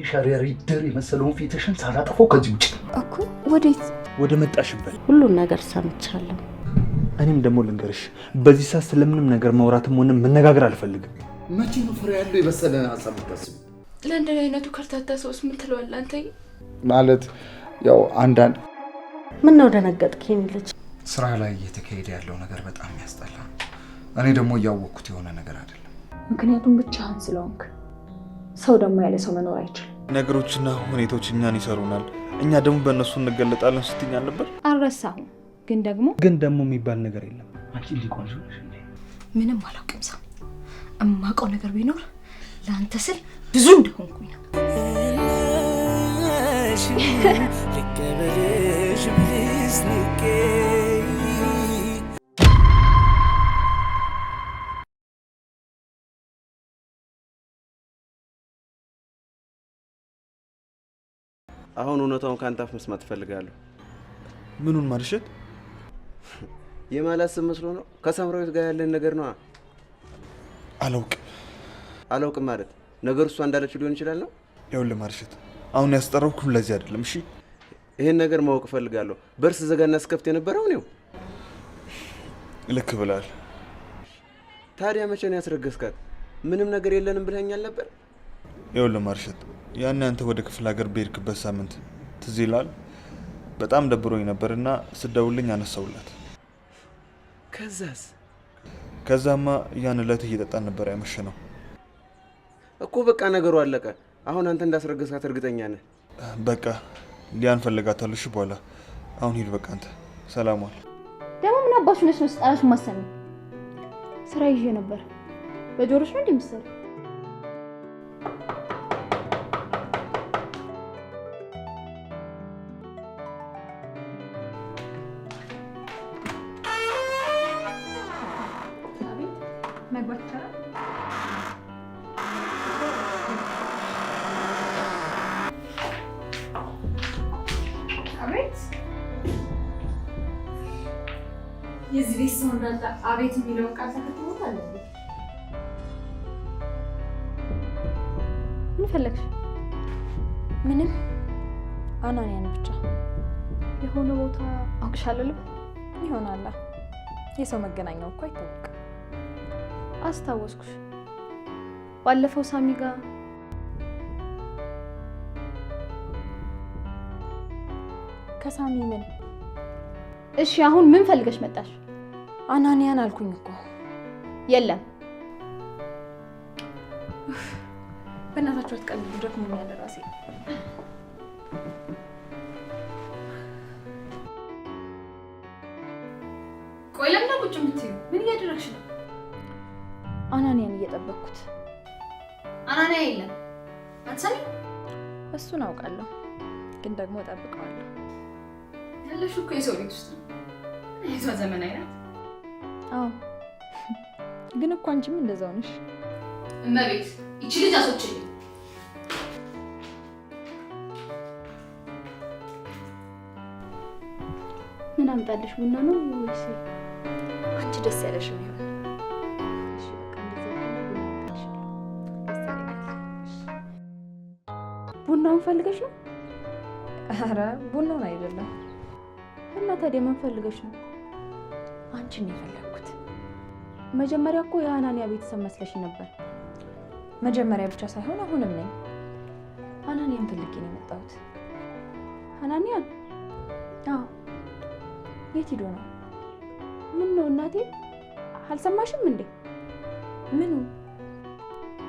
ሸረሪድር የመሰለውን ፊትሽን ሳላጠፋው ከዚህ ውጭ እኮ። ወዴት? ወደ መጣሽበት። ሁሉን ነገር ሰምቻለሁ። እኔም ደግሞ ልንገርሽ፣ በዚህ ሰዓት ስለምንም ነገር ማውራትም ሆነ መነጋገር አልፈልግም። መቼ ነው ፍሬ ያለው የበሰለ ሀሳብ የምታስቢው? ለእንደዚህ አይነቱ ከርታታ ሰውስ ምን ትለዋለህ አንተ? ማለት ያው አንዳንድ ምን ነው ደነገጥክ? የኔ ልጅ ስራ ላይ እየተካሄደ ያለው ነገር በጣም ያስጠላ። እኔ ደግሞ እያወቅኩት የሆነ ነገር አይደለም። ምክንያቱም ብቻህን ስለሆንክ። ሰው ደግሞ ያለ ሰው መኖር አይችልም። ነገሮችና ሁኔታዎች እኛን ይሰሩናል፣ እኛ ደግሞ በእነሱ እንገለጣለን ስትይኝ አልነበር? አልረሳሁም። ግን ደግሞ የሚባል ነገር የለም። አንቺ እንዲቆንጆ ነሽ እንዴ? ምንም አላውቅም። ሰው እማውቀው ነገር ቢኖር ለአንተ ስል ብዙ እንደሆንኩኝ ነው። አሁን እውነታውን ካንተ አፍ መስማት ፈልጋለሁ። ምኑን ማርሸት? የማላስብ መስሎ ነው? ከሳምራዊት ጋር ያለን ነገር ነው። አላውቅም ማለት ነገሩ እሷ እንዳለችው ሊሆን ይችላል ነው? ይኸውልህ ማርሸት፣ አሁን ያስጠራሁህ ለዚህ አይደለም። እሺ ይሄን ነገር ማወቅ ፈልጋለሁ። በርስ ዘጋና ስከፍት የነበረው ነው። ልክ ብላል። ታዲያ መቼ ነው ያስረገስካት? ምንም ነገር የለንም ብለኛል ነበር። ይኸውልህ ማርሸት፣ ያን አንተ ወደ ክፍለ ሀገር በሄድክበት ሳምንት ትዝ ይላል? በጣም ደብሮኝ ነበርና ስደውልኝ አነሳውላት። ከዛማ ያን ዕለት እየጠጣን ነበር ያመሸነው እኮ። በቃ ነገሩ አለቀ። አሁን አንተ እንዳስረገስካት እርግጠኛ ነህ? በቃ ሊያን ፈልጋታለሁ። እሺ በኋላ አሁን ሂድ በቃ። አንተ ሰላም ዋል። ደግሞ ምን አባሽ ነሽ ነው ስጣራሽ ማሰሚ? ስራ ይዤ ነበር። በጆሮሽ ነው እንደምትሰሪ? የዚህ ቤት ሰው እንዳለ አቤት የሚለውን ቃል ተከትሎታል። ምን ፈለግሽ? ምንም አናንያን ብቻ የሆነ ቦታ አውቅሻለሁ ይሆናል። የሰው መገናኛው እኮ አይታወቅም። አስታወስኩሽ። ባለፈው ሳሚ ጋር ከሳሚ ምን? እሺ አሁን ምን ፈልገሽ መጣሽ? አናንያን አልኩኝ እኮ። የለም በእናታችሁ አትቀልዱ። ደክሞኛል ራሴ። ቆይ ለምን ቁጭ የምትይው? ምን እያደረግሽ ነው? አናንያን እየጠበቅኩት። አናንያ የለም። አትሰሚም? እሱን አውቃለሁ፣ ግን ደግሞ እጠብቀዋለሁ። ያለሽው እኮ የሰው ቤት ውስጥ ነው። የቷ ዘመናዊ ናት። አዎ ግን እኮ አንቺም እንደዛው ነሽ። እመቤት ይቺ ልጅ አስወጪልኝ። ምን አምጣልሽ? ቡና ነው ወይስ? አንቺ ደስ ያለሽ ነው ይሁን። ቡናውን ፈልገሽ ነው? ኧረ ቡናውን አይደለም። እና ታዲያ ምን ፈልገሽ ነው? አንቺን ነው የፈለኩት። መጀመሪያ እኮ የአናንያ ቤተሰብ መስለሽ ነበር። መጀመሪያ ብቻ ሳይሆን አሁንም ነኝ። አናንያን ፈልጌ ነው የመጣሁት። አናንያን? አዎ። የት ሄዶ ነው? ምን ነው እናቴ አልሰማሽም እንዴ? ምኑ?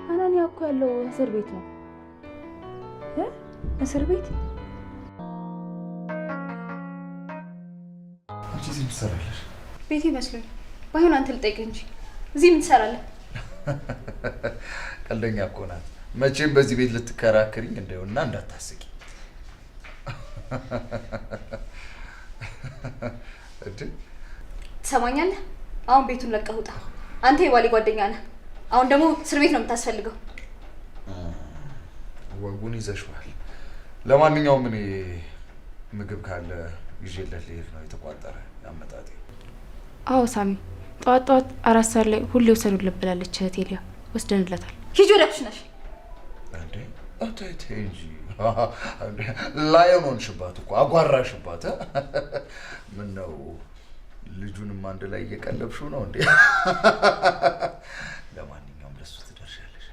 አናንያ እኮ ያለው እስር ቤት ነው። እስር ቤት? አንቺ እዚህ ምን ትሰራለሽ? ቤት ይመስለኝ። ባይሆን አንተ ልጠይቅህ እንጂ እዚህ ምን ትሰራለህ? ቀልደኛ እኮ ናት። መቼም በዚህ ቤት ልትከራከሪኝ እንደውና እንዳታስቂ። ትሰማኛለህ? አሁን ቤቱን ለቀህ ውጣ። አንተ የባሌ ጓደኛ ነህ። አሁን ደግሞ እስር ቤት ነው የምታስፈልገው። ወጉን ይዘሽዋል። ለማንኛውም እኔ ምግብ ካለ ይዤለት ልሄድ ነው። የተቋጠረ ያመጣጤ። አዎ ሳሚ፣ ጠዋት 4 ሰዓት ላይ ሁሌ ወሰዱልህ ብላለች እህቴ ሊያ። ወስደንለታል። ሂጂ ወደ ኩሽናሽ። እንዴ ተይ እንጂ ላየን ሆንሽባት እኮ አጓራሽባት። ምን ነው ልጁንም አንድ ላይ እየቀለብሽው ነው እንዴ? ለማንኛውም ለሱ ትደርሻለሽ።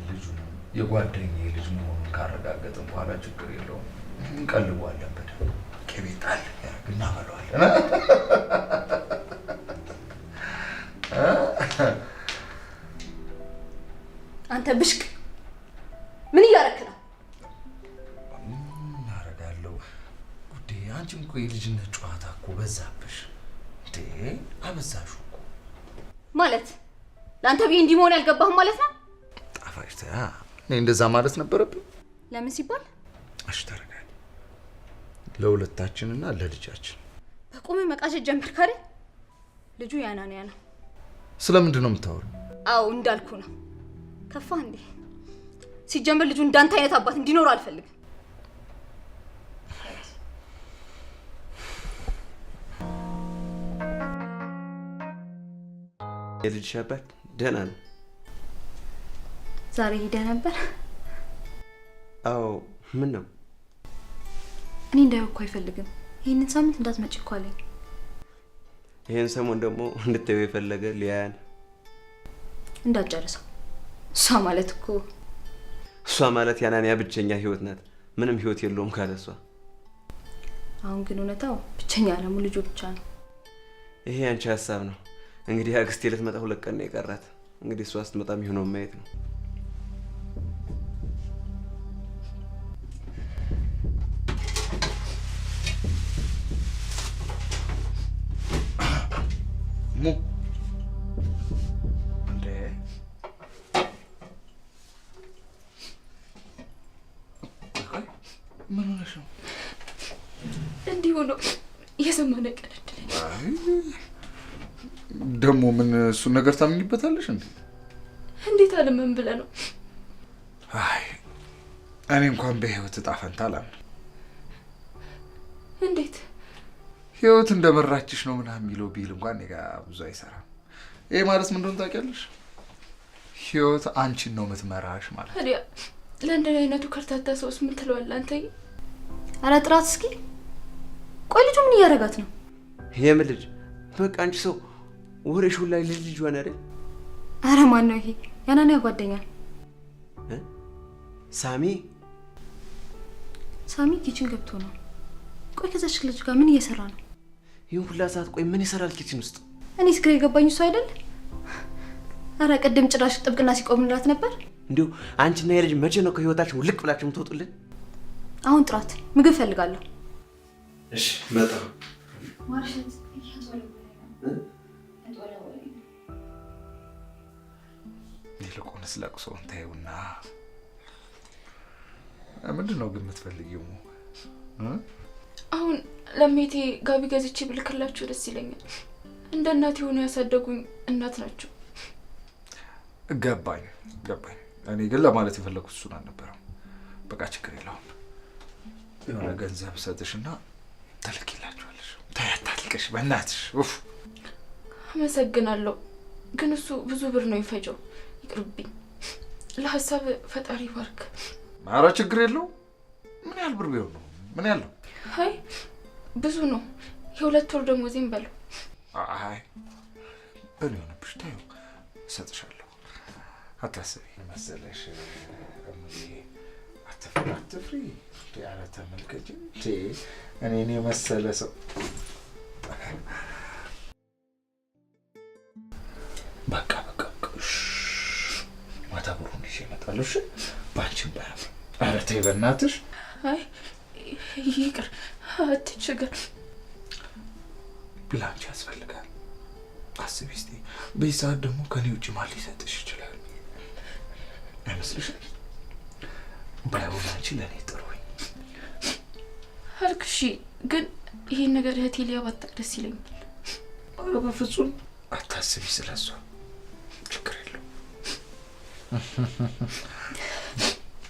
ልጁንም የጓደኛዬ ልጅ መሆኑን ካረጋገጥን በኋላ ችግር የለውም፣ እንቀልበዋለን በደንብ ቅቤ ጣል እናበለዋለን። አንተ ብሽቅ ምን እያደረክ ነው? ምን አደርጋለሁ ጉዴ። አንቺም እኮ የልጅነት ጨዋታ እኮ በዛብሽ እንዴ፣ አበዛሽው እኮ። ማለት ለአንተ ብዬ እንዲህ መሆን ያልገባህም ማለት ነው? ጣፋጭ ተያ፣ እኔ እንደዛ ማለት ነበረብኝ? ለምን ሲባል? እሺ ተረጋጊ። ለሁለታችንና ለልጃችን። በቁም መቃዠት ጀመርክ አይደል? ልጁ ያናንያ ነው። ስለምንድን ነው የምታወሪው? አዎ እንዳልኩ ነው። ከፋ እንዴ? ሲጀመር ልጁ እንዳንተ አይነት አባት እንዲኖር አልፈልግም። የልጅሽ አባት ደህና ነው? ዛሬ ሄደህ ነበር? አዎ። ምን ነው? እኔ እንዳየው እኮ አይፈልግም። ይህንን ሳምንት እንዳትመጪ እኮ አለኝ። ይሄን ሰሞን ደግሞ እንድታየው የፈለገ ሊያን እንዳትጨርሰው። እሷ ማለት ያናንያ ብቸኛ ህይወት ናት። ምንም ህይወት የለውም ካለ እሷ። አሁን ግን እውነታው ብቸኛ አለሙ ልጁ ብቻ ነው። ይሄ አንቺ ሀሳብ ነው። እንግዲህ አክስቴ ልትመጣ 2 ቀን ነው የቀራት። እንግዲህ እሷ ስትመጣ የሚሆነው ማየት ነው። ሙ እንዴ ምን ሆነሽ ነው? እንዲሁ ነው የሰማነ ቀደደ። ደግሞ ምን እሱን ነገር ታምኝበታለሽ እንዴ? እንዴት አለምን ብለህ ነው? አይ እኔ እንኳን በህይወት እጣ ፈንታ አላምንም። እንዴት ህይወት እንደመራችሽ ነው ምናምን የሚለው ቢል እንኳን እኔ ጋር ብዙ አይሰራም። ይሄ ማለት ምን እንደሆነ ታውቂያለሽ? ህይወት አንቺን ነው የምትመራሽ ማለት። ታዲያ ለእንደዚህ አይነቱ ከርታታ ሰውስ ምን ትለዋለህ አንተ? ኧረ ጥራት እስኪ። ቆይ ልጁ ምን እያደረጋት ነው? የምን ልጅ? በቃ አንቺ ሰው ወሬሽ ሁላ ልጅ ሆነ አይደል? ኧረ ማን ነው ይሄ? ያናንያ ጓደኛ ሳሚ ኪችን ገብቶ ነው። ቆይ ከዛች ልጅ ጋር ምን እየሰራ ነው? ይሁን ሁላ ሰዓት ቆይ ምን ይሰራል ኪችን ውስጥ? እኔ ስክሬ የገባኝ እሱ አይደል? ኧረ ቅድም ጭራሽ ጥብቅና ሲቆምላት ነበር። እንዴው አንቺና የልጅ መቼ ነው ከህይወታችሁ ልቅ ብላችሁ የምትወጡልን? አሁን ጥራት ምግብ ፈልጋለሁ። እሺ መጣ ማርሸት ይልቁንስ ለቅሶን ተይውና ምንድን ነው ግን የምትፈልጊው? አሁን ለሜቴ ጋቢ ገዝቼ ብልክላችሁ ደስ ይለኛል። እንደ እናት ሆነው ያሳደጉኝ እናት ናቸው። ገባኝ። እኔ ግን ለማለት የፈለኩት እሱን አልነበረም። በቃ ችግር የለውም። የሆነ ገንዘብ ሰጥሽና ተልኪላችኋለሽ። ታያታልቀሽ በእናትሽ። ኡፍ አመሰግናለሁ፣ ግን እሱ ብዙ ብር ነው ይፈጀው። ይቅርብኝ። ለሐሳብ ፈጣሪ ባርክ። ኧረ ችግር የለውም። ምን ያህል ብር ቢሆን ነው? ምን ያህል ነው? አይ ብዙ ነው። የ2 ወር ደሞዜን በለው። አይ በል ይሆንብሽ። ተይው እሰጥሻለሁ። አታስቢ መሰለሽ። አትፍሪ ያለ ተመልከች። እኔ መሰለ ሰው በቃ ማታ ብሩን ይዤ እመጣለሁ። እሺ ባንቺም ባያም። ኧረ ተይ በእናትሽ። አይ ይቅር፣ አትቸገር። ላንቺ ያስፈልጋል። አስቢ እስቲ። በዚህ ሰዓት ደግሞ ከኔ ውጭ ማን ሊሰጥሽ ይችላል? አይመስልሽም? ባይሆን አንቺ ለእኔ ጥሩኝ አልክ። እሺ ግን ይሄን ነገር እህቴ ሊያባጣቅ ደስ ይለኛል። ኧረ በፍጹም አታስቢ ስለሷ። ችግር የለውም።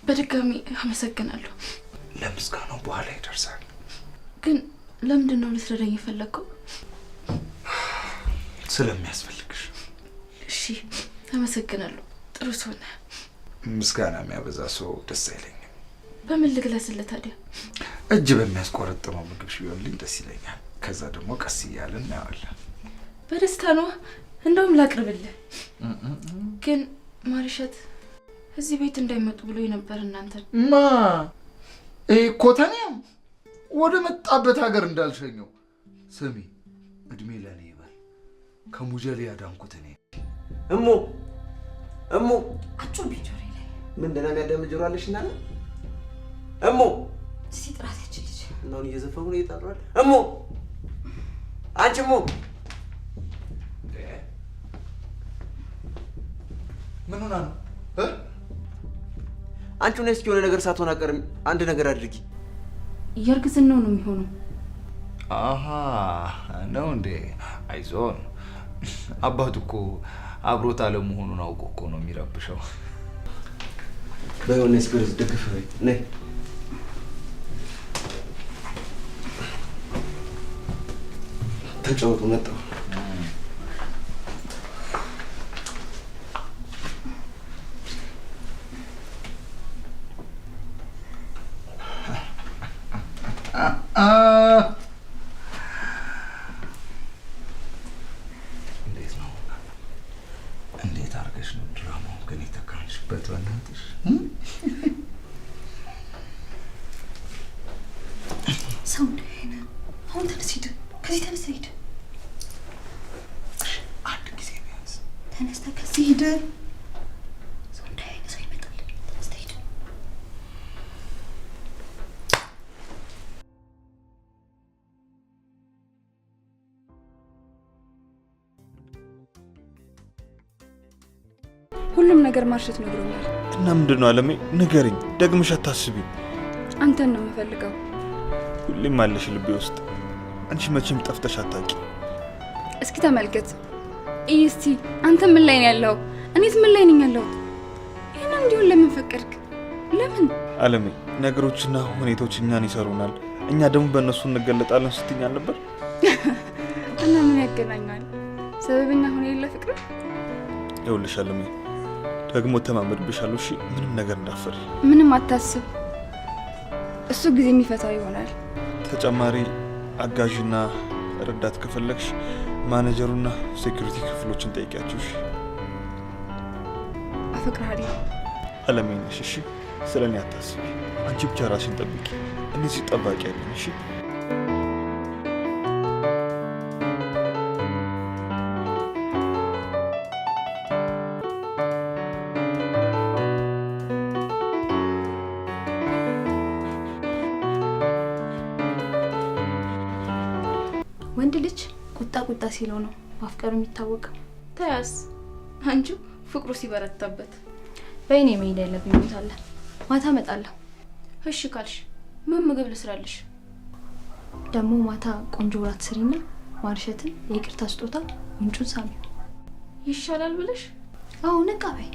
በድጋሚ አመሰግናለሁ። ለምስጋናው በኋላ ይደርሳል። ግን ለምንድን ነው ልትረዳኝ የፈለግከው? ስለሚያስፈልግሽ። እሺ አመሰግናለሁ። ጥሩ ሰው ነህ። ምስጋና የሚያበዛ ሰው ደስ አይለኝም። በምን ልግለጽልህ ታዲያ? እጅ በሚያስቆረጥመው ምግብ ቢሆንልኝ ደስ ይለኛል። ከዛ ደግሞ ቀስ እያልን እናየዋለን። በደስታ ነው። እንደውም ላቅርብልህ። ግን ማርሸት እዚህ ቤት እንዳይመጡ ብሎ ነበር። እናንተን ማ ኮተኔም ወደ መጣበት ሀገር እንዳልሸኘው። ስሚ እድሜ ለኔ ይበል። ከሙጀሌ ያዳንኩት እኔ። እሙ አጩ ቢጆሪ ላይ ምን ደህና የሚያዳምጥ ጆሮ አለሽ እና እሙ እስቲ ጥራት ያቺ ልጅ እናውን እየዘፈኑ ነው ይጣራል። እሙ አንቺ እሙ ምን ሆና ነው? አንቺ ነሽ የሆነ ነገር ሳትሆን አቀርም። አንድ ነገር አድርጊ። የእርግዝናው ነው የሚሆነው። አሃ ነው እንዴ? አይዞን። አባቱ እኮ አብሮት አለመሆኑን አውቆ እኮ ነው የሚረብሸው። በዮኔ ስፒሪት ደግፍ በይ ነይ። ተጫወቱ መጣሁ። እንዴት አድርገሽ ነው ድራማውን ግን የተካንሽበት? በእናትሽ ሰው እንደሆነ አሁን ተነስ ሂድ፣ ከዚህ ተነስ ሂድ። አንድ ጊዜ ቢያንስ ተነስተህ ከዚህ ሂድ። ሰው እንደሆነ ሰው ይመጣል። ተነስተህ ሂድ። ሁሉም ነገር ማርሸት ነግሮኛል። እና ምንድነው አለሜ? ንገሪኝ፣ ደግመሽ አታስቢ። አንተን ነው የምፈልገው። ሁሌም አለሽ ልቤ ውስጥ። አንቺ መቼም ጠፍተሽ አታውቂ። እስኪ ተመልከት እስቲ፣ አንተ ምን ላይ ነው ያለው? እኔስ ምን ላይ ነኝ ያለሁት? ይሄንን እንዲሆን ለምን ፈቀድክ? ለምን? አለሜ፣ ነገሮችና ሁኔታዎች እኛን ይሰሩናል፣ እኛ ደግሞ በእነሱ እንገለጣለን ስትይኝ አልነበር? እና ምን ያገናኛል? ሰበብኛ ሆነ የለ ፍቅር። ይኸውልሽ አለሜ፣ ደግሞ ተማመድብሻለሁ። እሺ፣ ምንም ነገር እንዳፈሪ። ምንም አታስብ፣ እሱ ጊዜ የሚፈታው ይሆናል። ተጨማሪ አጋዥና ረዳት ከፈለግሽ ማኔጀሩና ሴኩሪቲ ክፍሎችን ጠይቂያቸው። እሺ? አፈቅርሃለሁ አለሜ ነሽ። እሺ፣ ስለኔ አታስቢ። አንቺ ብቻ ራስሽን ጠብቂ። እኔ ሲጠባቂ ያለኝ። እሺ? ወንድ ልጅ ቁጣ ሲለው ነው ማፍቀሩ የሚታወቀው። ታያስ አንቺ ፍቅሩ ሲበረታበት። በእኔ መሄድ ያለብኝ ቦታ አለ። ማታ እመጣለሁ። እሺ ካልሽ ምን ምግብ ልስራልሽ? ደግሞ ማታ ቆንጆ ራት ስሪና ማርሸትን የይቅርታ ስጦታ ምንጩን ሳሚ ይሻላል ብለሽ? አዎ ነቃ በይ።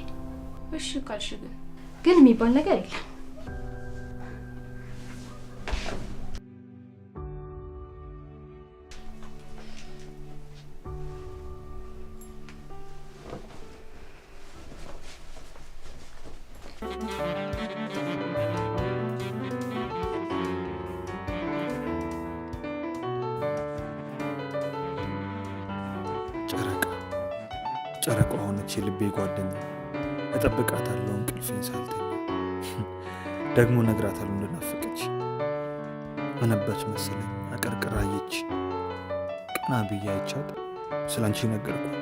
እሺ ካልሽ ግን የሚባል ነገር የለም። ጨረቃ ሆነች የልቤ ጓደኛ። እጠብቃታለሁ እንቅልፌን ሳልተኛ። ደግሞ ነግራታለሁ እንደናፈቀች። መነበች መሰለኝ አቀርቅራየች። ቀና ብዬ አይቻት ስላንቺ ነገርኳት።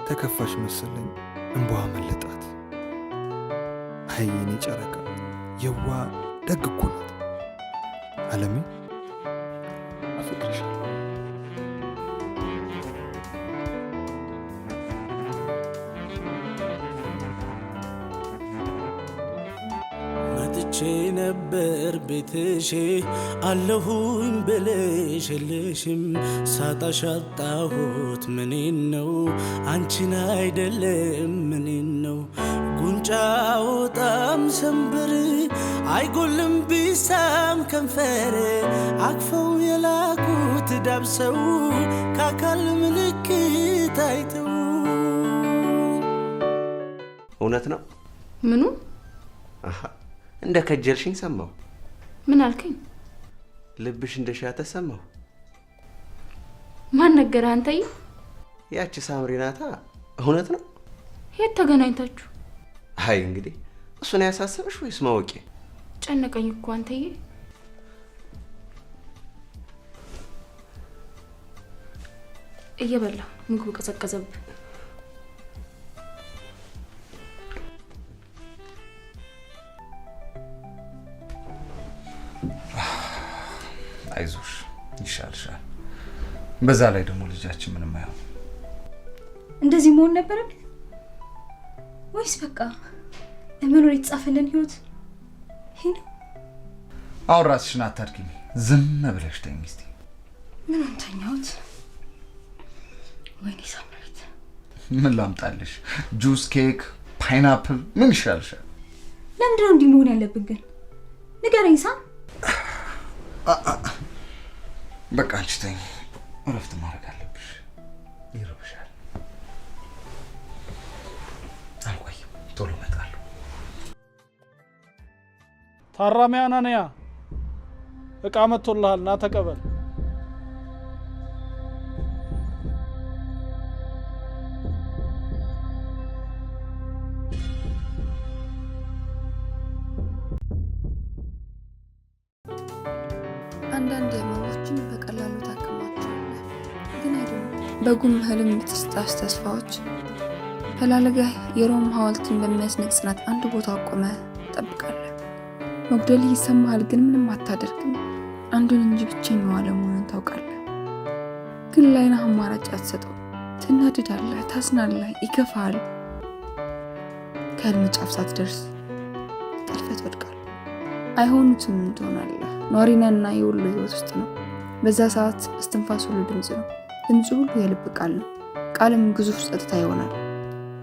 ተከፋሽ መሰለኝ እንባዋ መለጣት። አይ የኔ ጨረቃ የዋ ደግ እኮ ናት። አለሜ አፈቅርሻለሁ። መጥቼ ነበር ቤትሽ አለሁኝ ብለሽ የለሽም። ሳጣሽ አጣሁት ምኔን ነው አንቺን አይደለም ምኔን ነው። ጉንጫ ወጣም ሰንበር አይጎልም ቢሳም ከንፈር አቅፈው የላኩት ዳብሰው ከአካል ምልክት አይተው። እውነት ነው ምኑ? አሃ እንደ ከጀልሽኝ ሰማሁ። ምን አልከኝ? ልብሽ እንደሻተ ሰማሁ። ማን ነገረህ አንተዬ? ያቺ ሳምሪ ናታ። እውነት ነው? የት ተገናኝታችሁ? አይ እንግዲህ እሱን ያሳሰበሽ ወይስ ማወቄ? ጨነቀኝ እኮ አንተዬ። እየበላ ምግቡ ቀዘቀዘብህ። አይዞሽ ይሻልሻል። በዛ ላይ ደግሞ ልጃችን ምንም አይሆን። እንደዚህ መሆን ነበረብኝ ወይስ በቃ ለመኖር የተጻፈልን ህይወት ይሄ ነው? አሁን ራስሽን አታድክሚ፣ ዝም ብለሽ ተኝ እስቲ። ምን አንተኛውት? ወይኔ ሳምራዊት፣ ምን ላምጣልሽ? ጁስ፣ ኬክ፣ ፓይናፕል ምን ይሻልሻል? ለምንድን ነው እንዲህ መሆን ያለብን ግን? ንገረኝ ሳም። በቃ አንቺ ተኝ፣ እረፍት ማድረግ አለብሽ። ይርብሻል። አልቆይም፣ ቶሎ እመጣለሁ። ታራሚያ አናንያ እቃ መጥቶልሃል፣ ና ተቀበል። አንዳንድ ህመሞችን በቀላሉ ታክማቸዋለህ፣ ግን አይደለም። በጉም ህልም የምትስጣሽ ተስፋዎች ፈላልገህ የሮም ሐውልትን በሚያስነቅ ጽናት አንድ ቦታ ቆመ ትጠብቃለህ። መጉደልህ ይሰማሃል፣ ግን ምንም አታደርግም። አንዱን እንጂ ብቸኛው አለመሆኑን ታውቃለህ። ግን ላይነህ አማራጭ አትሰጠው። ትናድዳለህ፣ ታዝናለህ፣ ይከፋሃል። ከህልም ጫፍ ሳትደርስ ጠልፈህ ትወድቃለህ። አይሆኑትም ትሆናለህ። ኗሪነና የሁሉ ህይወት ውስጥ ነው። በዛ ሰዓት እስትንፋስ ሁሉ ድምጽ ነው። ድምጽ ሁሉ የልብ ቃል ነው። ቃልም ግዙፍ ጸጥታ ይሆናል።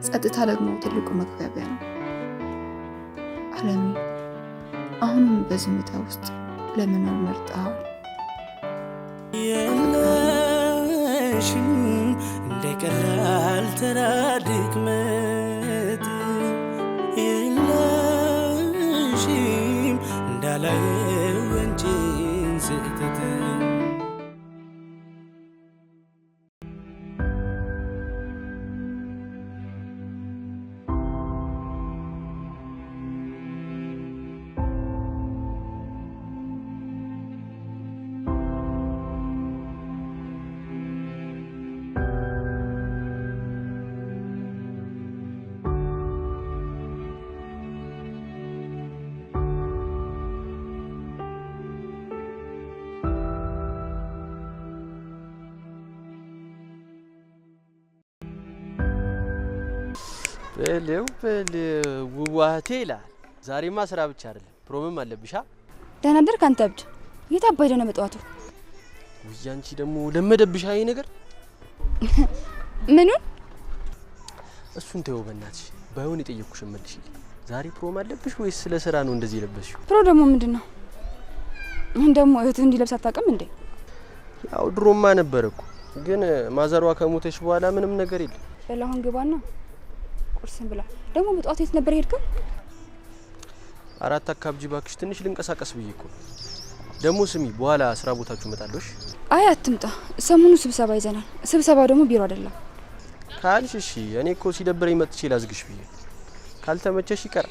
ጸጥታ ደግሞ ትልቁ መግባቢያ ነው። አለሜ፣ አሁንም በዝምታ ውስጥ ለመኖር መርጠሃል። የለሽም እንደ ቀላል ተራ ድክመት፣ የለሽም እንዳላየው ያንቺን ስህተት። በለው ውዋቴ ይላል። ዛሬማ ስራ ብቻ አይደለም ፕሮብሌም አለብሻ። ደህና አደርክ አንተ እብድ። የት አባይ ደህና በጠዋቱ? ውይ አንቺ ደግሞ ለመደብሻ ይሄ ነገር። ምኑን? እሱን ተይው በእናትሽ። ባይሆን የጠየቅኩሽ መልሽ። ዛሬ ፕሮም አለብሽ ወይስ ስለ ስራ ነው እንደዚህ የለበስሽው? ፕሮ ደግሞ ምንድነው? ደግሞ እህት እንዲለብስ አታውቅም እንዴ? ያው ድሮማ ነበርኩ፣ ግን ማዘሯ ከሞተች በኋላ ምንም ነገር የለም። በላሁን ግባና ቁርስን ብላ። ደግሞ በጠዋት የት ነበር ሄድከው? አራት አካባቢ ባክሽ፣ ትንሽ ልንቀሳቀስ ብዬ እኮ። ደግሞ ስሚ፣ በኋላ ስራ ቦታችሁ እመጣለሽ። አይ አትምጣ፣ ሰሞኑ ስብሰባ ይዘናል። ስብሰባው ደግሞ ቢሮ አይደለም ካልሽ እሺ። እኔ እኮ ሲደብረኝ መጥቼ ላዝግሽ ብዬ። ካልተመቸሽ ይቀር።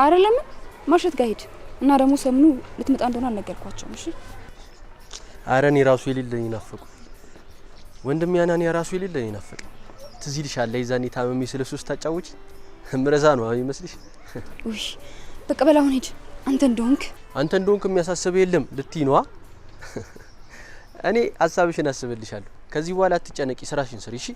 አረ ለምን ማርሸት ጋር ሂድ እና ደግሞ ሰሞኑ ልትመጣ እንደሆነ አልነገርኳቸውም። እሺ። አረ እኔ ራሱ የሌለኝ ናፈቁ። ወንድም ያናን ራሱ የሌለኝ ናፈቁ። ትዝ ይልሻል ለይዛኔ ታመሚ ስለሱስ ታጫውጪ ምረዛ ነው አይመስልሽ? ውይ በቃ በላሁን ሂድ። አንተ እንደሆንክ የሚያሳስብ የለም ልትይ ነዋ። እኔ ሀሳብሽን አስብልሻለሁ። ከዚህ በኋላ አትጨነቂ፣ ስራሽን ስሪ። እሺ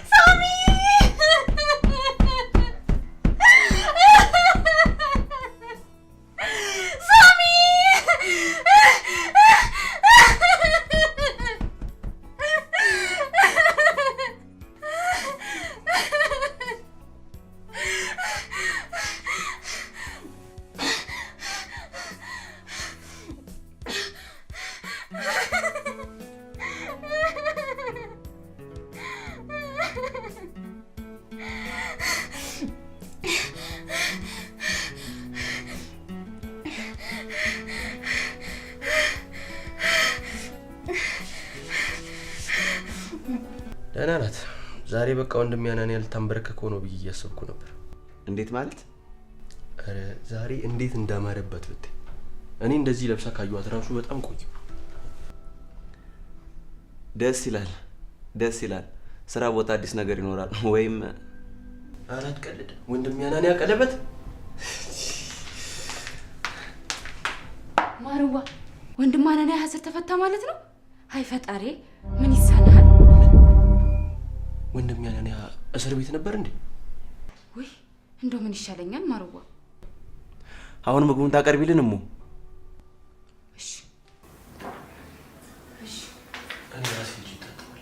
ሳሚ ደህና ናት። ዛሬ በቃ ወንድሜ ያናን ያልታንበረከከው ነው ብዬ እያሰብኩ ነበር። እንዴት ማለት? አረ ዛሬ እንዴት እንዳማረበት ብታይ። እኔ እንደዚህ ለብሳ ካዩት ራሱ በጣም ቆየ። ደስ ይላል፣ ደስ ይላል። ስራ ቦታ አዲስ ነገር ይኖራል ወይም አራት ቀልድ ወንድሜ ያናን ያቀለበት ማርዋ ወንድም አናን ያህስር ተፈታ ማለት ነው? አይ ፈጣሪ ምን ይሳናል? ወንድም ያናን እስር ቤት ነበር እንዴ? ወይ እንደው ምን ይሻለኛል ማርዋ? አሁን ምግቡን ታቀርቢልን እሙ? እሺ እሺ። እኔ ራሴ ልጅ ተጣጣለ።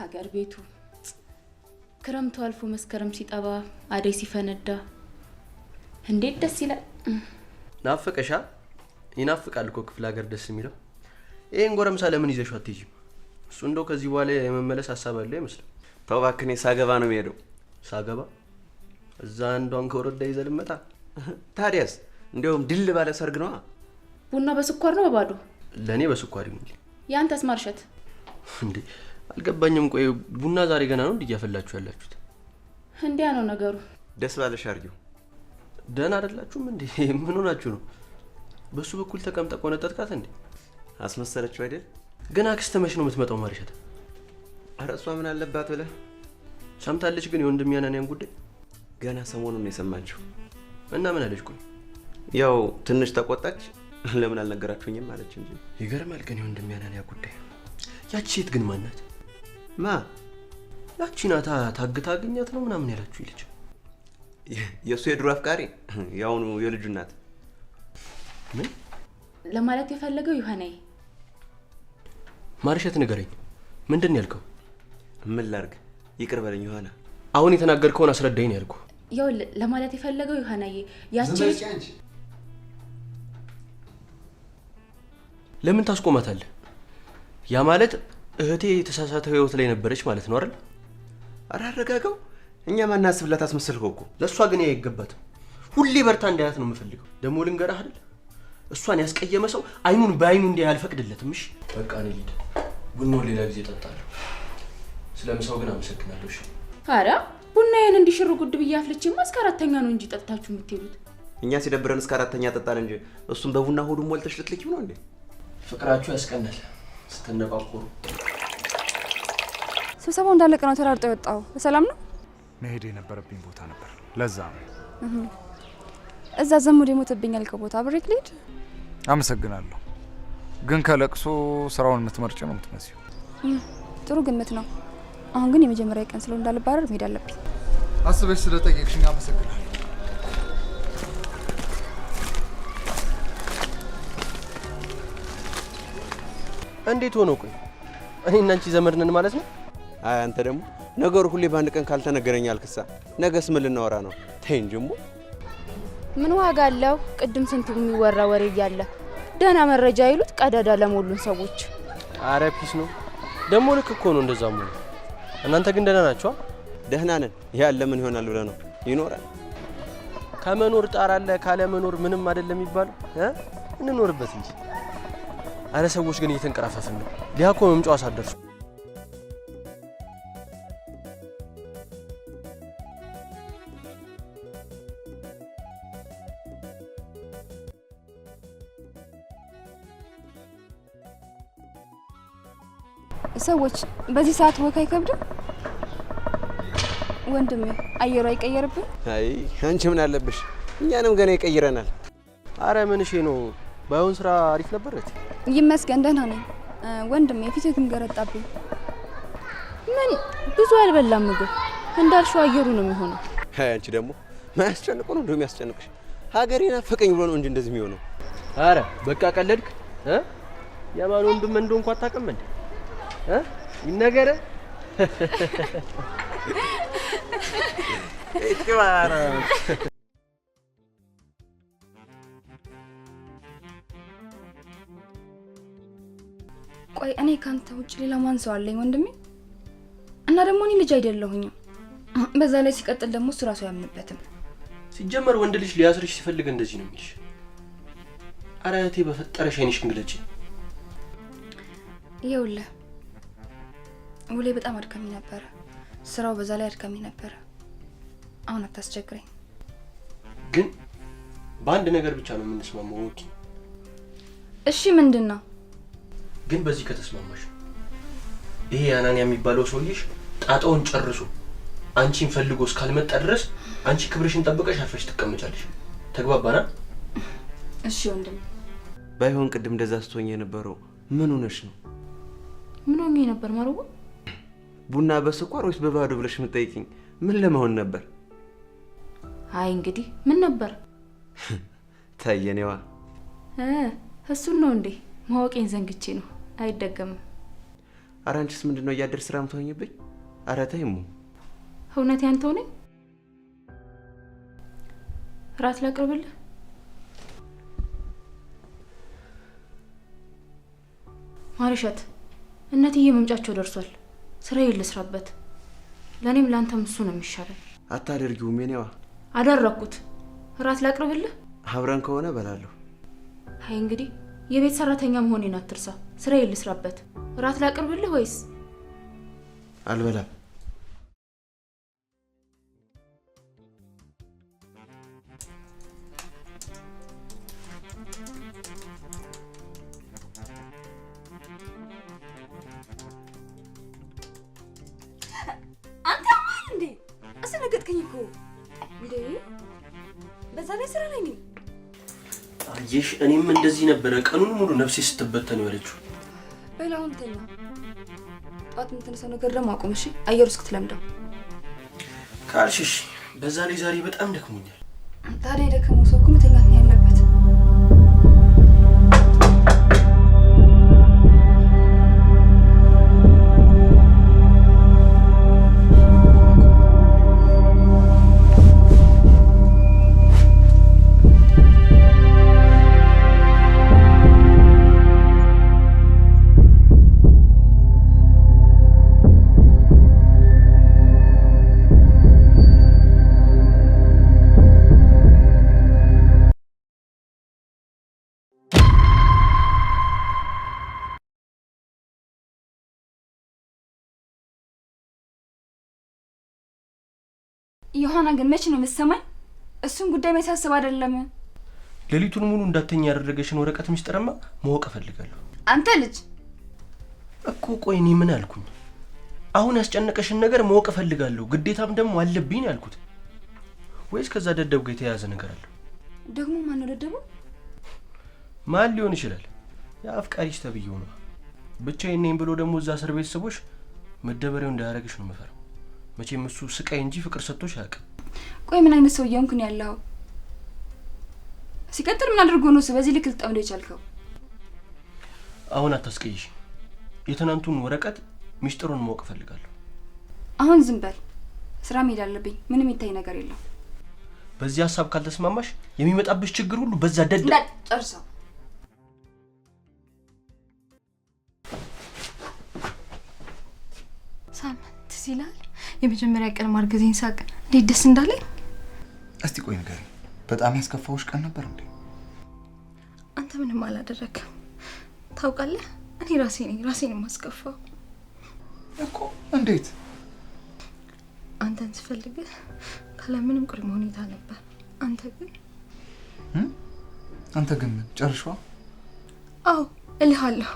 ሀገር ቤቱ ክረምቱ አልፎ መስከረም ሲጠባ አደይ ሲፈነዳ እንዴት ደስ ይላል። ናፈቀሻ? ይናፍቃል እኮ ክፍለ ሀገር ደስ የሚለው። ይሄን ጎረምሳ ለምን ይዘሽው አትይጂም? እሱ እንደው ከዚህ በኋላ የመመለስ ሐሳብ አለው ይመስል። ተው እባክህ፣ እኔ ሳገባ ነው የሚሄደው። ሳገባ? እዛ አንዷን ከወረዳ ይዘህ ልመጣ? ታዲያስ እንደውም ድል ባለ ሰርግ ነው። ቡና በስኳር ነው በባዶ? ለኔ በስኳር ይሁን። ያንተስ ማርሸት? እንዴ አልገባኝም። ቆይ ቡና ዛሬ ገና ነው እንዲያፈላችሁ ያላችሁት? እንዲያ ነው ነገሩ። ደስ ባለሽ አርጊው። ደህና አይደላችሁም እንዴ? ምን ሆናችሁ ነው? በሱ በኩል ተቀምጣ ቆነጠጥካት እንዴ? አስመሰለችው አይደል? ግን አክስት መች ነው የምትመጣው ማርሸት? ኧረ እሷ ምን አለባት ብለህ ሰምታለች? ግን የወንድም ያናንያን ጉዳይ ገና ሰሞኑን ነው የሰማችው። እና ምን አለች? ቆይ ያው ትንሽ ተቆጣች። ለምን አልነገራችሁኝም አለች እንጂ። ይገርማል። ግን የወንድም ያናንያ ጉዳይ። ያቺ ሴት ግን ማን ናት? ማ? ያቺ ናታ ታግታ አገኛት ነው ምናምን ያላችሁ ልጅ? የእሱ የድሮ አፍቃሪ ያውኑ የልጁ እናት። ምን ለማለት የፈለገው ዮሐናዬ? ማርሸት ንገረኝ፣ ምንድን ነው ያልከው? ምን ላድርግ? ይቅር በለኝ ዮሐና። አሁን የተናገርከውን አስረዳኝ ነው ያልኩህ። ያው ለማለት የፈለገው ዮሐናዬ ያቺ ለምን ታስቆማታለህ? ያ ማለት እህቴ የተሳሳተ ህይወት ላይ ነበረች ማለት ነው አይደል? ኧረ አረጋጋው። እኛ ማናስብላት አስመስልከው እኮ። ለእሷ ግን አይገባትም። ሁሌ በርታ እንዳያት ነው የምፈልገው። ደግሞ ልንገርህ አይደል፣ እሷን ያስቀየመ ሰው አይኑን በአይኑ እንዲያይ አልፈቅድለትም። እሺ በቃ እኔ ልሂድ። ቡናውን ሌላ ጊዜ እጠጣለሁ። ስለምሳው ግን አመሰግናለሁ። እሺ። ኧረ ቡናዬን እንዲሽሩ ጉድ ብዬ አፍልቼማ እስከ አራተኛ ነው እንጂ ጠጥታችሁ የምትሄዱት። እኛ ሲደብረን እስከ አራተኛ ጠጣን እንጂ እሱም በቡና ሆዱን ሞልተሽ ልትልኪው ነው እንዴ? ፍቅራችሁ ያስቀናል ስትነቋቁሩ። ስብሰባው እንዳለቀ ነው ተራርጦ የወጣው። በሰላም ነው? መሄድ የነበረብኝ ቦታ ነበር፣ ለዛ ነው። እዛ ዘሙድ የሞተብኝ ያልከው ቦታ አብሬክ ልሂድ? አመሰግናለሁ፣ ግን ከለቅሶ ስራውን የምትመርጭ ነው የምትመስለው። ጥሩ ግምት ነው። አሁን ግን የመጀመሪያ ቀን ስለሆነ እንዳልባረር መሄድ አለብኝ። አስበሽ ስለጠየቅሽኝ አመሰግናለሁ። እንዴት ሆኖ? ቆይ እኔ እና አንቺ ዘመድ ነን ማለት ነው? አይ አንተ ደግሞ ነገሩ ሁሌ በአንድ ቀን ካልተነገረኝ አልክሳ። ነገስ ምን ልናወራ ነው? ተይ እንጂ እሞ። ምን ዋጋ አለው? ቅድም ስንቱ የሚወራ ወሬ እያለ ደህና መረጃ ይሉት ቀዳዳ ለሞሉን ሰዎች። አረ ፒስ ነው ደግሞ። ልክ እኮ ነው እንደዛም ነው። እናንተ ግን ደህና ናችሁ? ደህና ነን። ያለ ምን ይሆናል ብለህ ነው? ይኖራል። ከመኖር ጣር አለ፣ ካለ መኖር ምንም አይደለም የሚባለው። እንኖርበት እንጂ። አረ ሰዎች ግን እየተንቀራፈፍን ነው። ሊያኮ መምጫው አሳደርሱ። ሰዎች በዚህ ሰዓት ወካ አይከብድም? ወንድሜ አየሩ አይቀየርብን? አይ አንቺ ምን አለብሽ? እኛንም ገና ይቀይረናል። አረ ምን እሺ ነው? ባይሆን ስራ አሪፍ ነበርት። ይመስገን ደህና ነኝ። ወንድሜ ፊትህ ግን ገረጣብኝ። ምን ብዙ አልበላም ምግብ እንዳልሽው አየሩ ነው የሚሆነው። አይ አንቺ ደግሞ ማያስጨንቁ ነው እንደውም ያስጨንቅሽ። ሀገሬና ፈቀኝ ብሎ ነው እንጂ እንደዚህ የሚሆነው። አረ በቃ ቀለድክ። የማን ወንድም እንደሆንኩ አታውቅም እንዴ? ይነገረ ቆይ እኔ ካንተ ውጭ ሌላ ማን ሰው አለኝ ወንድሜ? እና ደግሞ እኔ ልጅ አይደለሁኝም። በዛ ላይ ሲቀጥል ደግሞ እሱ ራሱ ያምንበትም። ሲጀመር ወንድ ልጅ ሊያስርሽ ሲፈልግ እንደዚህ ነው የሚልሽ። ኧረ እህቴ በፈጠረሽ አይንሽን ግለጪ። ይኸውልህ ውሌ በጣም አድካሚ ነበረ። ስራው በዛ ላይ አድካሚ ነበረ። አሁን አታስቸግረኝ። ግን በአንድ ነገር ብቻ ነው የምንስማማው ወኪ። እሺ ምንድን ነው? ግን በዚህ ከተስማማሽ ይሄ አናንያ የሚባለው ሰውዬሽ ጣጣውን ጨርሶ አንቺን ፈልጎ እስካልመጣ ድረስ አንቺ ክብርሽን ጠብቀሽ አርፈሽ ትቀመጫለሽ። ተግባባና? እሺ ወንድም። ባይሆን ቅድም እንደዛ ስትሆኝ የነበረው ምን ሆነሽ ነው? ምን ሆኜ ነበር ማርቡ? ቡና በስኳር ወይስ በባዶ ብለሽ የምትጠይቂኝ ምን ለመሆን ነበር? አይ እንግዲህ ምን ነበር? ታየኔዋ እሱን ነው እንዴ? ማወቄን ዘንግቼ ነው። አይደገምም። ኧረ አንቺስ ምንድነው እያደር ስራ የምትሆኝብኝ? ኧረ ተይሙ። እውነት ያንተው ነኝ? ራት ላቅርብልህ? ማርሸት እናትዬ መምጫቸው ደርሷል። ስራዬን ልስራበት። ለኔም ላንተም እሱ ነው የሚሻለው። አታደርጊውም የኔዋ። አደረኩት። ራት ላቅርብልህ? አብረን ከሆነ በላለሁ። አይ እንግዲህ የቤት ሰራተኛ መሆኔን አትርሳ። ስራዬን ልስራበት። ራት ላቅርብልህ ወይስ? አልበላም። አንተ ማን እንዴ? አስነገጥከኝ እኮ እንዴ! በዛ ላይ ስራ ላይ ነኝ። አየሽ፣ እኔም እንደዚህ ነበረ ቀኑን ሙሉ ነፍሴ ስትበተን ያለችው። በላውን ተኛ። ጧት የምትነሳው ነገር ደግሞ አቁም እሺ? አየሩ እስክትለምደው ካልሽሽ። በዛ ላይ ዛሬ በጣም ደክሞኛል። ታዲያ የደከመው ሰው እኮ መተኛት ነው ያለበት። ዮሐና ግን መቼ ነው የምትሰማኝ? እሱን ጉዳይ የሚያሳስብ አይደለም። ሌሊቱን ሙሉ እንዳተኛ ያደረገሽን ወረቀት ሚስጥርማ ማወቅ እፈልጋለሁ። አንተ ልጅ እኮ ቆይ እኔ ምን አልኩኝ? አሁን ያስጨነቀሽን ነገር ማወቅ እፈልጋለሁ፣ ግዴታም ደግሞ አለብኝ ያልኩት። ወይስ ከዛ ደደብ ጋር የተያያዘ ነገር አለ? ደግሞ ማን ነው ደደቡ? ማን ሊሆን ይችላል? የአፍቃሪሽ ተብዬው ነው። ብቻዬን ነኝ ብሎ ደግሞ እዛ እስር ቤት ስቦሽ መደበሪያው እንዳያረግሽ ነው የምፈራው። መቼም እሱ ስቃይ እንጂ ፍቅር ሰጥቶሽ አያውቅም። ቆይ ምን አይነት ሰውዬ እንኩን ያለው? ሲቀጥል ምን አድርጎ ነው በዚህ ልክ ልትጠምደው የቻልከው? አሁን አታስቀይሽ። የትናንቱን ወረቀት ሚስጥሩን ማወቅ እፈልጋለሁ። አሁን ዝም በል፣ ስራ መሄድ አለብኝ። ምንም የሚታይ ነገር የለም። በዚህ ሀሳብ ካልተስማማሽ የሚመጣብሽ ችግር ሁሉ በዛ ደደ ጨርሰው። ሳምንት ሲላል የመጀመሪያ ቀን ማርገዜን ሳቅ እንዴት ደስ እንዳለኝ። እስቲ ቆይ ንገሪኝ፣ በጣም ያስከፋውሽ ቀን ነበር እንዴ? አንተ ምንም አላደረክም ታውቃለህ። እኔ ራሴን የማስከፋው እኮ። እንዴት? አንተን ስፈልግህ ካለምንም ቅድመ ሁኔታ ነበር። አንተ ግን ምን ጨርሽዋ? አዎ እልሃለሁ።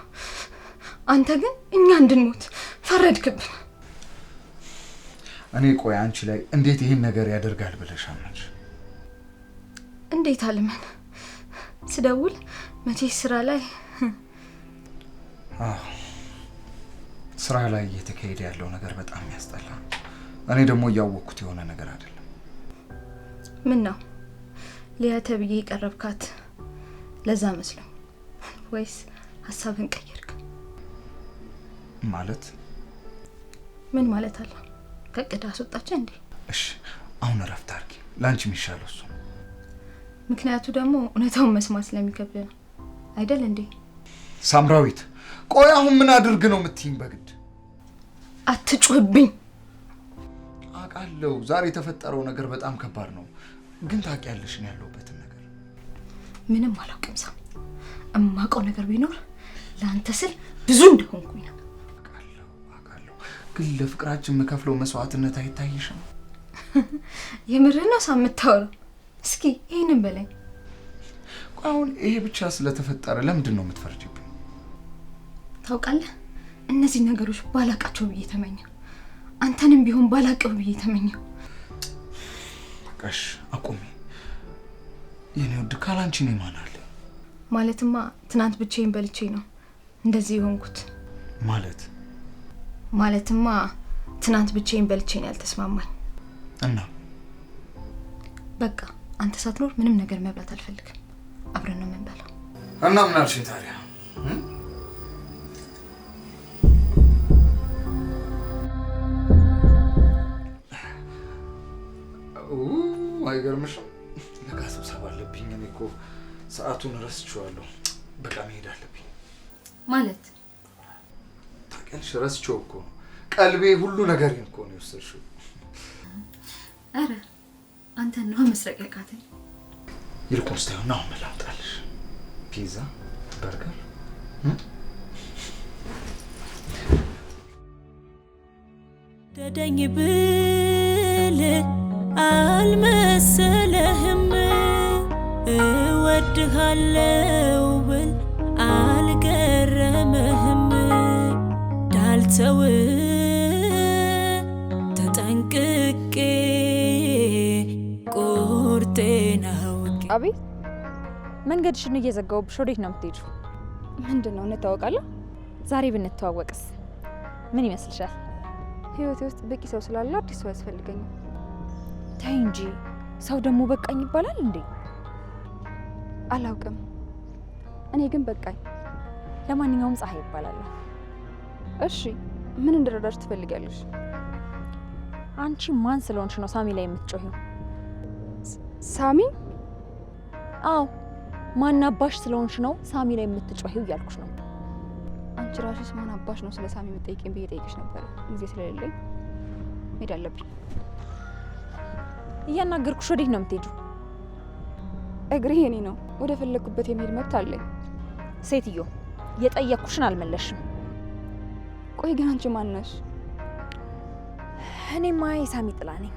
አንተ ግን እኛ እንድንሞት ፈረድክብን። እኔ ቆይ አንቺ ላይ እንዴት ይሄን ነገር ያደርጋል ብለሽ አመንሽ? እንዴት አልመን? ስደውል መቼ ስራ ላይ ስራ ላይ እየተካሄደ ያለው ነገር በጣም ያስጠላ። እኔ ደግሞ እያወቅኩት የሆነ ነገር አይደለም። ምን ነው ሊያ ተብዬ ቀረብካት ለዛ መስሎ ወይስ ሀሳብን ቀየርክ? ማለት ምን ማለት አለ? ከቅዳ አስወጣች እንዴ? እሺ አሁን እረፍት አድርጊ። ላንቺ የሚሻለው እሱ። ምክንያቱ ደግሞ እውነታውን መስማት ስለሚከብድ ነው አይደል እንዴ? ሳምራዊት ቆይ አሁን ምን አድርግ ነው የምትይኝ? በግድ አትጩህብኝ። አውቃለሁ ዛሬ የተፈጠረው ነገር በጣም ከባድ ነው፣ ግን ታውቂያለሽ ነው ያለሁበትን ነገር። ምንም አላውቅም ሳሚ። እማውቀው ነገር ቢኖር ለአንተ ስል ብዙ እንደሆንኩኝ ነው። አውቃለሁ፣ ግን ለፍቅራችን የምከፍለው መስዋዕትነት አይታይሽም? የምርህን ነው ሳሚ የምታወራው? እስኪ ይሄንን በለኝ። አሁን ይሄ ብቻ ስለተፈጠረ ለምንድን ነው የምትፈርጂብኝ? ታውቃለህ እነዚህ ነገሮች ባላቃቸው ብዬ ተመኘው። አንተንም ቢሆን ባላቀው ብዬ ተመኘው። በቃሽ አቁሚ። የኔ ውድ ካላንቺ ነው ማን አለ? ማለትማ ትናንት ብቻዬን በልቼ ነው እንደዚህ የሆንኩት። ማለትማ ትናንት ብቻዬን በልቼ ነው ያልተስማማኝ። እና በቃ አንተ ሳትኖር ምንም ነገር መብላት አልፈልግም። አብረን ነው የምንበላው። እና ምን አልሽኝ ታዲያ? አይገርምሽም? ነገ ስብሰባ አለብኝ። እኔ እኮ ሰዓቱን ረስቼዋለሁ። በቃ መሄድ አለብኝ። ማለት ታውቂያለሽ፣ ረስቼው እኮ ቀልቤ ሁሉ ነገሬን እኮ ነው የወሰድሽው። አረ አንተን ነው መስረቅ ያቃተኝ። ይልቁንስ ታዩና አሁን ምን ላምጣልሽ? ፒዛ፣ በርገር? ደደኝ ብል አልመሰለህም፣ እወድሃለው ብል አልገረመህም። ዳልተው ተጠንቅቄ ቁርጤን አውቄ። አቤት፣ መንገድሽን እየዘጋሁብሽ ወዴት ነው የምትሄጂው? ምንድን ነው እንተዋወቃለን? ዛሬ ብንተዋወቅስ ምን ይመስልሻል? ህይወቴ ውስጥ በቂ ሰው ስላለ አዲስ ሰው ያስፈልገኛል። ተይ እንጂ፣ ሰው ደግሞ በቃኝ ይባላል እንዴ? አላውቅም፣ እኔ ግን በቃኝ። ለማንኛውም ፀሐይ ይባላል። እሺ፣ ምን እንድረዳሽ ትፈልጊያለሽ? አንቺ ማን ስለሆንሽ ነው ሳሚ ላይ የምትጮሂው? ሳሚ? አዎ፣ ማን አባሽ ስለሆንሽ ነው ሳሚ ላይ የምትጮሂው እያልኩሽ ነው። አንቺ ራስሽ ማን አባሽ ነው ስለ ሳሚ የምትጠይቂኝ ብዬ ጠይቅሽ ነበር። ጊዜ ስለሌለኝ ሄድ አለብኝ። እያናገርኩሽ ወዴት ነው የምትሄጂው? እግሬ የኔ ነው፣ ወደ ፈለግኩበት የሚሄድ መብት አለኝ። ሴትዮ፣ የጠየቅኩሽን አልመለሽም። ቆይ ግን አንቺ ማን ነሽ? እኔማ የሳሚ ጥላ ነኝ።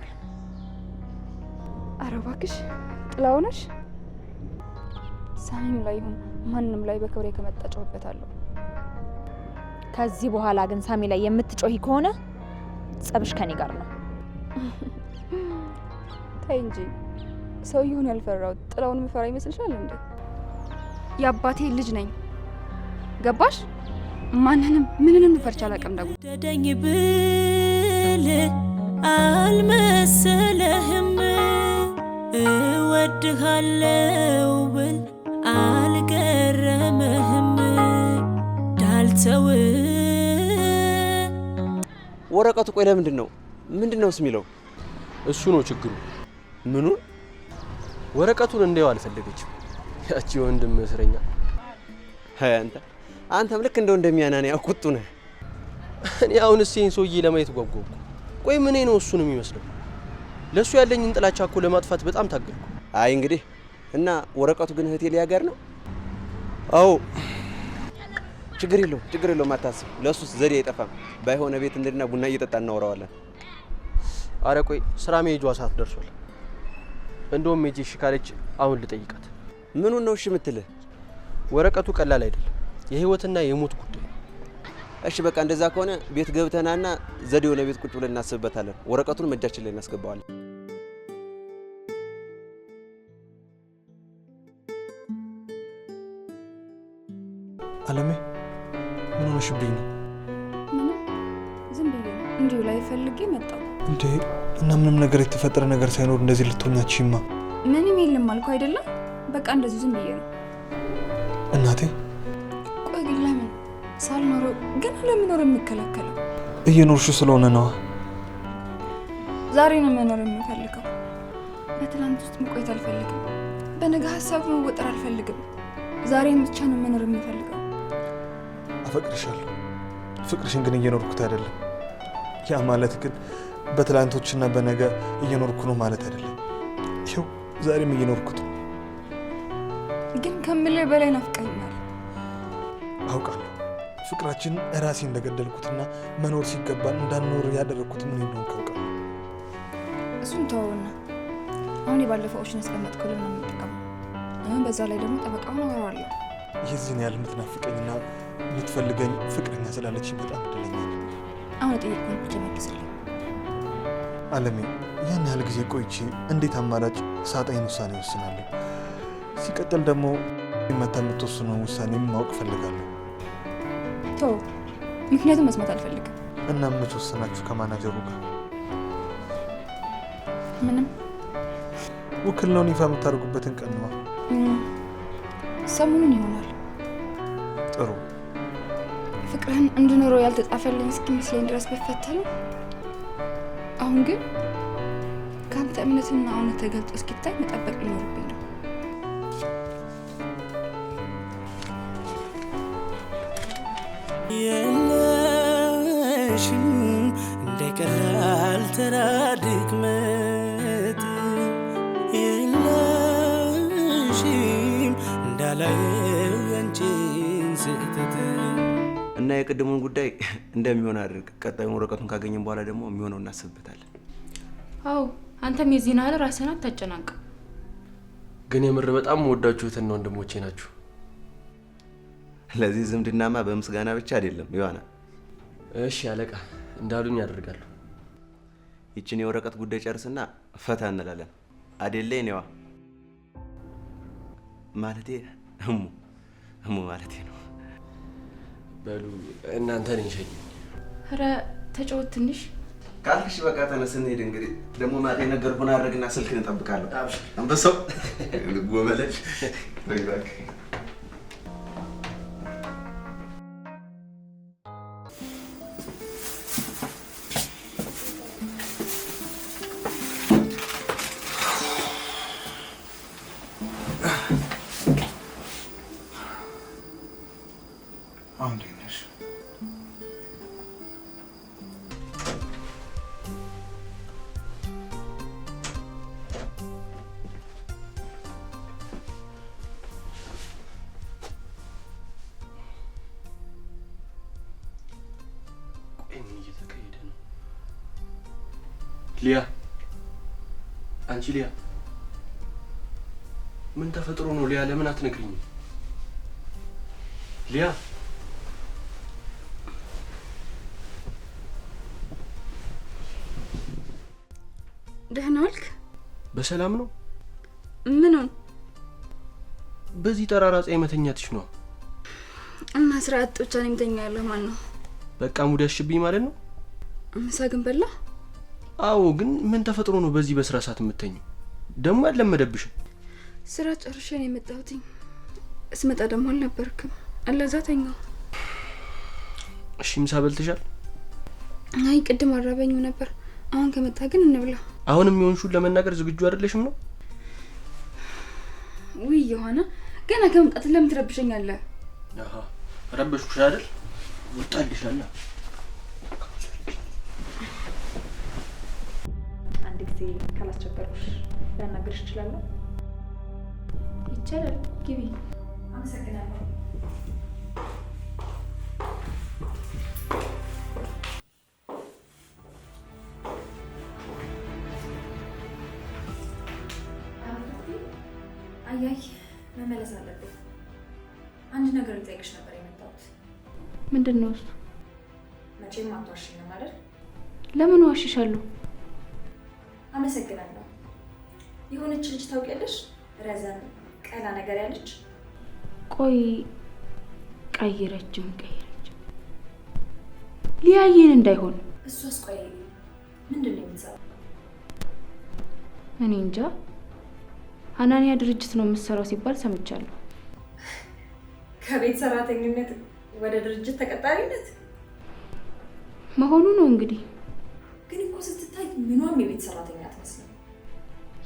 ኧረ እባክሽ ጥላው ነሽ? ሳሚም ላይ ይሁን ማንም ላይ በክብሬ ከመጣ ጮህበታለሁ። ከዚህ በኋላ ግን ሳሚ ላይ የምትጮሂ ከሆነ ጸብሽ ከኔ ጋር ነው። ተይ እንጂ፣ ሰውየውን ያልፈራው ጥላውን ምፈራ ይመስልሻል እንዴ? የአባቴ ልጅ ነኝ፣ ገባሽ? ማንንም ምንንም ፈርቻ አላውቅም። ደግሞ ደደኝ ብል አልመሰለህም፣ እወድሃለው ብል አልገረመህም። ዳልተው ወረቀቱ ቆይ ለምንድን ነው የሚለው? እሱ ነው ችግሩ። ምኑን? ወረቀቱን እንዲያው አልፈለገችም ያቺ ወንድም እስረኛ። አይ አንተም ልክ እንደሚያናን ያውቁት ነህ። እኔ አሁን እሴን ሰውዬ ለማየት ጓጓኩ። ቆይ ምን ነው እሱን የሚመስለው? ለሱ ያለኝን ጥላቻ እኮ ለማጥፋት በጣም ታገልኩ። አይ እንግዲህ እና ወረቀቱ ግን እህቴ ሊያገር ነው? አዎ ችግር የለውም አታስብ። ለሱስ ዘዴ አይጠፋም። ባይሆነ ቤት እንድና ቡና እየጠጣ እናወራዋለን። አረ ቆይ ስራ መሄጇ ሰዓት ደርሷል። እንደውም ሜጂ እሺ ካለች አሁን ልጠይቃት። ምኑን ነው እሺ የምትልህ? ወረቀቱ ቀላል አይደለም፣ የህይወትና የሞት ጉዳይ ነው። እሺ በቃ እንደዛ ከሆነ ቤት ገብተናና ዘዴው ለቤት ቁጭ ብለን እናስብበታለን። ወረቀቱን መጃችን ላይ እናስገባዋለን። አለሜ ምን ሆነሽብኝ ነው? ምንም፣ ዝም ብዬ ነው እንዲሁ ላይ ፈልጌ መጣሁ። እንዴ እና ምንም ነገር የተፈጠረ ነገር ሳይኖር እንደዚህ ልትሆኛችማ? ምንም የለም አልኩ አይደለም። በቃ እንደዚህ ዝም ብዬ ነው። እናቴ ቆይ ግን ለምን ሳልኖረው ገና ለምኖር የምከለከለው? እየኖርሽ ስለሆነ ነዋ። ዛሬ ነው መኖር የምፈልገው። በትናንት ውስጥ መቆየት አልፈልግም። በነገ ሀሳብ መወጠር አልፈልግም። ዛሬን ብቻ ነው መኖር የምፈልገው። አቶ አፈቅርሻለሁ። ፍቅርሽን ግን እየኖርኩት አይደለም። ያ ማለት ግን በትላንቶችና በነገ እየኖርኩ ነው ማለት አይደለም። ይኸው ዛሬም እየኖርኩት ነው። ግን ከምልህ በላይ ናፍቀኛል። አውቃለሁ ፍቅራችንን እራሴ እንደገደልኩትና መኖር ሲገባን እንዳንኖር ያደረግኩት ምን እንደሆነ ካውቃለሁ። እሱን ተወውና አሁን የባለፈዎችን ያስቀመጥኩልን ነው የምጠቀመው። በዛ ላይ ደግሞ ጠበቃውን አወራዋለሁ። የዚህን ያህል የምትናፍቀኝና የምትፈልገኝ ፍቅረኛ ስላለችኝ በጣም እድለኛል። አሁን ጠየቅኩን ብቻ መልስልኝ። አለሜ ያን ያህል ጊዜ ቆይቼ እንዴት አማራጭ ሳጣይን ውሳኔ ወስናለሁ? ሲቀጥል ደግሞ መታ የምትወስነውን ውሳኔ ማወቅ እፈልጋለሁ። ተው፣ ምክንያቱም መስማት አልፈልግም። እና መች ወሰናችሁ ከማናጀሩ ጋር? ምንም። ውክልናውን ይፋ የምታደርጉበትን ቀን ነዋ። ሰሞኑን ይሆናል። ጥሩ። ፍቅርህን እንድኖረው ያልተጻፈልኝ እስኪመስለኝ ድረስ ብፈተንም፣ አሁን ግን ከአንተ እምነትና እውነት ተገልጦ እስኪታይ መጠበቅ ሊኖርብኝ ነው። የለሽም እንደ ቀላል ተራ ድክመት፣ የለሽም እንዳላየው ያንቺን ስህተት። እና የቅድሙን ጉዳይ እንደሚሆን አድርግ። ቀጣዩን ወረቀቱን ካገኘን በኋላ ደግሞ የሚሆነው እናስብበታለን። አዎ አንተም የዚህን ያህል ራስህን አታጨናንቅ። ግን የምር በጣም ወዳችሁትና ወንድሞቼ ናችሁ። ለዚህ ዝምድናማ በምስጋና ብቻ አይደለም ዮሐና። እሺ አለቃ፣ እንዳሉኝ ያደርጋለሁ። ይችን የወረቀት ጉዳይ ጨርስና ፈታ እንላለን። አይደለ ነዋ? ማለቴ እሙ ማለቴ ነው። በሉ እናንተ ነኝ ሸኝ። ኧረ ተጫወት ትንሽ ካልክሽ በቃ ተነስ እንሂድ። እንግዲህ ደግሞ ማታ የነገርኩህን አድርግና ስልክህን እጠብቃለሁ። አንበሳው ጎበለች በይባክ። ሊያ፣ አንቺ ሊያ፣ ምን ተፈጥሮ ነው? ሊያ ለምን አትነግሪኝም? ሊያ ደህና ዋልክ? በሰላም ነው? ምኑን? በዚህ ጠራራ ፀሐይ መተኛትሽ ነው? እና ስራ አጥ ብቻ ነው የምተኛለሁ። ማን ነው? በቃ ሙድ ያሽብኝ ማለት ነው? ምሳ ግን በላ? አዎ፣ ግን ምን ተፈጥሮ ነው በዚህ በስራ ሰዓት የምተኘው? ደግሞ ያለመደብሽ? ስራ ጨርሼ ነው የመጣሁት። ስመጣ ደግሞ አልነበርክም። አለዛ ተኛው። እሺ፣ ምሳ በልተሻል? አይ ቅድም አራበኝም ነበር። አሁን ከመጣ ግን እንብላ። አሁንም የሆንሽውን ለመናገር ዝግጁ አይደለሽም ነው? ውይ ዮሐና፣ ገና ከመምጣት ለምን ትረብሸኛለህ? አሃ፣ ረበሽኩሽ አይደል? ወጣልሻላ። አንድ ጊዜ ካላስቸገርኩሽ ላናግርሽ እችላለሁ? ይቻላል። ግቢ። አመሰግናለሁ። አያይ መመለስ አለብኝ። አንድ ነገር ልጠይቅሽ ነበር የመጣሁት። ምንድን ነው እሱ? መቼም አትዋሽኝም አይደል? ለምን ዋሽሻለሁ? አመሰግናለሁ። የሆነች ልጅ ታውቂያለሽ? ረዘም ቀላ ነገር ያለች። ቆይ ቀይረችም ሊያየን እንዳይሆን። እሷስ ቆይ ምንድን ነው የምትሰራው? እኔ እንጃ። ሀናንያ ድርጅት ነው የምትሰራው ሲባል ሰምቻለሁ። ከቤት ሰራተኝነት ወደ ድርጅት ተቀጣሪነት መሆኑ ነው እንግዲህ። ግን እኮ ስትታይ ምኗም የቤት ሰራተኛ አትመስልም።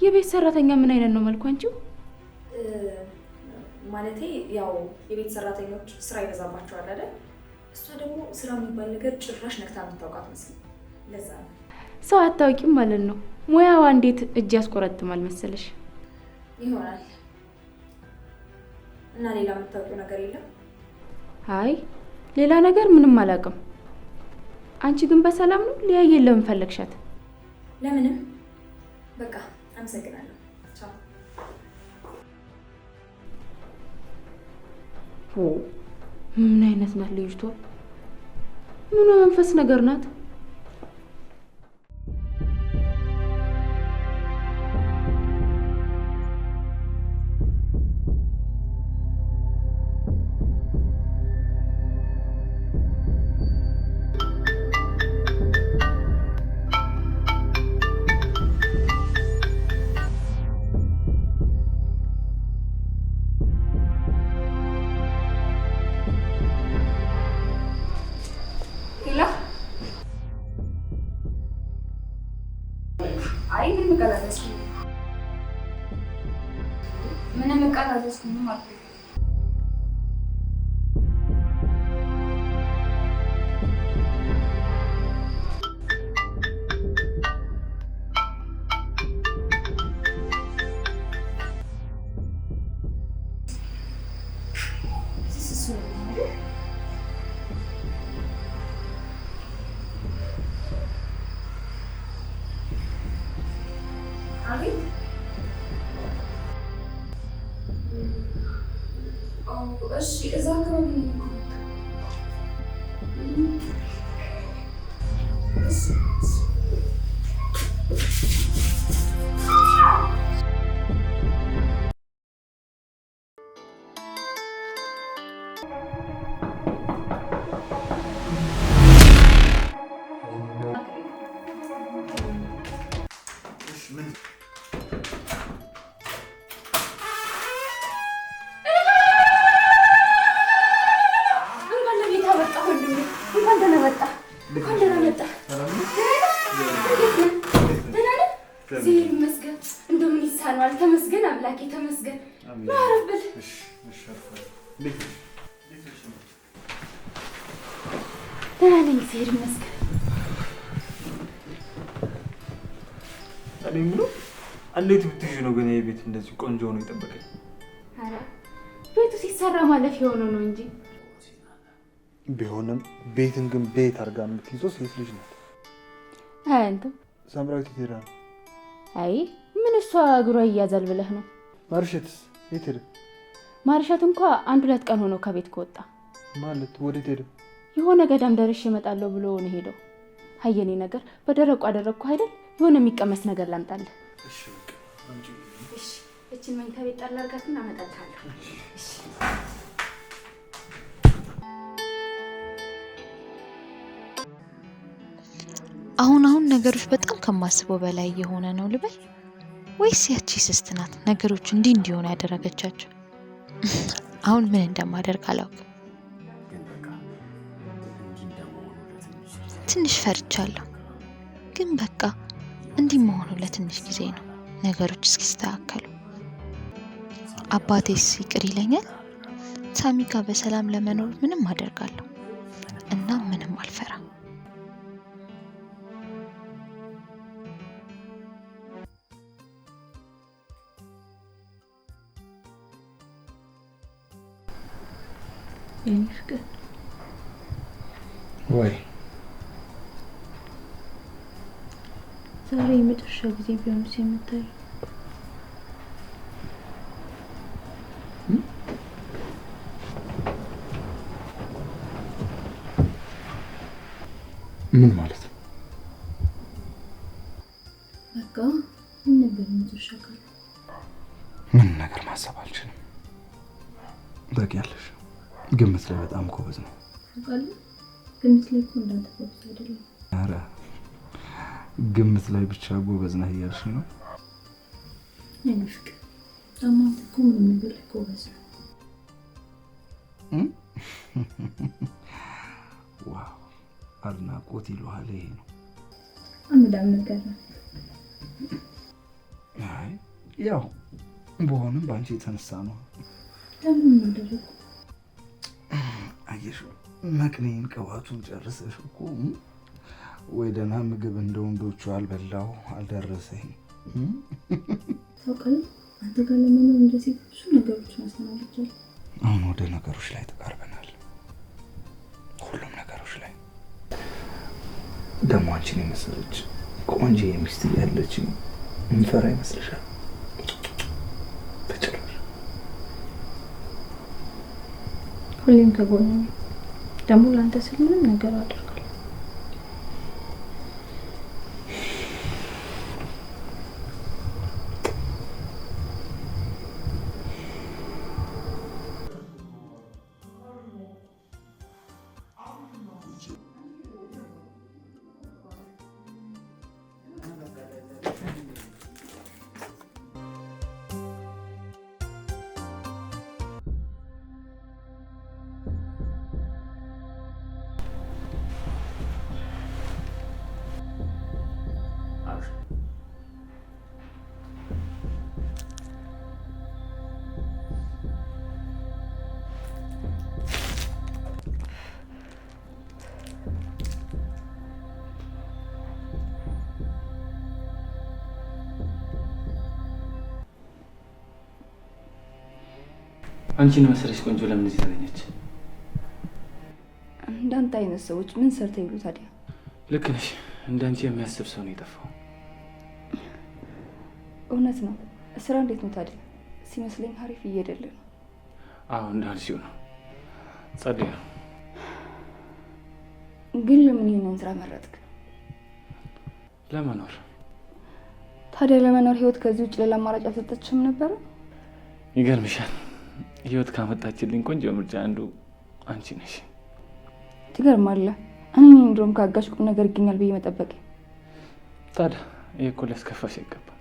የቤት ሰራተኛ ምን አይነት ነው መልኩ አንቺው? ማለቴ ያው የቤት ሰራተኞች ስራ ይበዛባቸዋል አይደል? እሷ ደግሞ ስራ የሚባል ነገር ጭራሽ ነክታ የምታውቃት መስሎኝ ለዛ ነው። ሰው አታውቂም ማለት ነው። ሙያዋ እንዴት እጅ ያስቆረጥማል መሰለሽ። ይሆናል። እና ሌላ የምታውቂው ነገር የለም? አይ ሌላ ነገር ምንም አላውቅም። አንቺ ግን በሰላም ነው? ሊያየን ለምን ፈለግሻት? ለምንም። በቃ አመሰግናለሁ። ቻው። ምን አይነት ናት ልጅቷ? ምን መንፈስ ነገር ናት? ምንም ቃል አዘዝኩኝ ማለት ነው። እሺ እዛ አካባቢ ነው። ተመስገን አምላኬ ተመስገን። ማረብል ደህና ነኝ፣ እግዚአብሔር ይመስገን። እኔ የምለው እንዴት ብትይዥ ነው ግን ይሄ ቤት እንደዚህ ቆንጆ ሆኖ የጠበቀኝ? ኧረ ቤቱ ሲሰራ ማለፍ የሆነው ነው እንጂ ቢሆንም ቤትን ግን ቤት አድርጋ የምትይዘው ሴት ልጅ ናት። አይ አንተም ሳምራዊት ሄዳ ነው። አይ ምን እሷ እግሯ ይያዛል ብለህ ነው? ማርሸትስ የት ሄደ? ማርሸት እንኳ 1-2 ቀን ሆነው ከቤት ከወጣ። ማለት ወዴት ሄደ? የሆነ ገዳም ደርሼ እመጣለሁ ብሎ ነው ሄደው። አየኔ ነገር በደረቁ አደረግኩ አይደል? የሆነ የሚቀመስ ነገር ላምጣልህ። እሺ በቃ አንቺ እሺ እቺን መኝታ ቤት ጣል አድርጋትና አመጣልሃለሁ። እሺ አሁን ነገሮች በጣም ከማስበው በላይ የሆነ ነው ልበል ወይስ ያቺ ስስት ናት ነገሮች እንዲሆኑ ያደረገቻቸው? አሁን ምን እንደማደርግ አላውቅም። ትንሽ ፈርቻለሁ፣ ግን በቃ እንዲህ መሆኑ ለትንሽ ጊዜ ነው፣ ነገሮች እስኪስተካከሉ። አባቴስ ይቅር ይለኛል? ሳሚ ጋር በሰላም ለመኖር ምንም አደርጋለሁ እና ምንም አልፈራም። ፍቅር ወይ ዛሬ የመጨረሻ ጊዜ ቢሆንስ የምታይ? ምን ማለት ነው? በቃ ምን ነበር የመጨረሻ ቃል? ምን ነገር ማሰብ አልችልም። ታውቂያለሽ፣ ግምት ላይ በጣም ጎበዝ ነው። ታውቃለህ፣ ግምት ላይ እኮ እንዳንተ ጎበዝ አይደለም። ኧረ ግምት ላይ ብቻ ጎበዝ ነህ እያልሽ ነው? የኔ ፍቅር ደግሞ አንተ እኮ ምንም ነገር ላይ ጎበዝ ነው። ዋው አድናቆት ይለዋል ይሄ ነው። አመዳም ነገር ነው። አይ ያው በሆነም በአንቺ የተነሳ ነው። ለምን አደረኩ? አየሽው መቅኔን ቅባቱን ጨርሰሽ እኮ ወይ ደህና ምግብ እንደ ወንዶቹ አልበላው አልደረሰኝ። ታውቃለህ አንተ ጋር ለመኖር እንደዚህ ብዙ ነገሮችን አስተናግጃለሁ። አሁን ወደ ነገሮች ላይ ተቃርበናል። ሁሉም ነገሮች ላይ ደግሞ አንቺን የመሰለች ቆንጆ የሚስት ያለችኝ እንፈራ ይመስልሻል? በጭራሽ። ሁሌም ከጎኔ ነኝ። ደግሞ ለአንተ ስል ምንም ነገር አደርጋለሁ። አንቺን መሰለሽ ቆንጆ ለምን እዚህ ተገኘች? እንዳንተ አይነት ሰዎች ምን ሰርተው ይሉ ታዲያ? ልክ ነሽ። እንዳንቺ የሚያስብ ሰው ነው የጠፋው። እውነት ነው። ስራ እንዴት ነው ታዲያ? ሲመስለኝ አሪፍ እየሄደልህ ነው። አዎ እንዳልሽው ነው። ጸዴ ነው። ግን ለምን ይሄንን ስራ መረጥክ? ለመኖር። ታዲያ ለመኖር ህይወት ከዚህ ውጭ ሌላ አማራጭ አልሰጠችም ነበር? ይገርምሻል፣ ህይወት ካመጣችልኝ ቆንጆ ምርጫ አንዱ አንቺ ነሽ። ትገርማለህ። እኔ እንደውም ካጋሽ ቁም ነገር ይገኛል ብዬ መጠበቅ። ታዲያ ይሄ እኮ ሊያስከፋሽ አይገባም።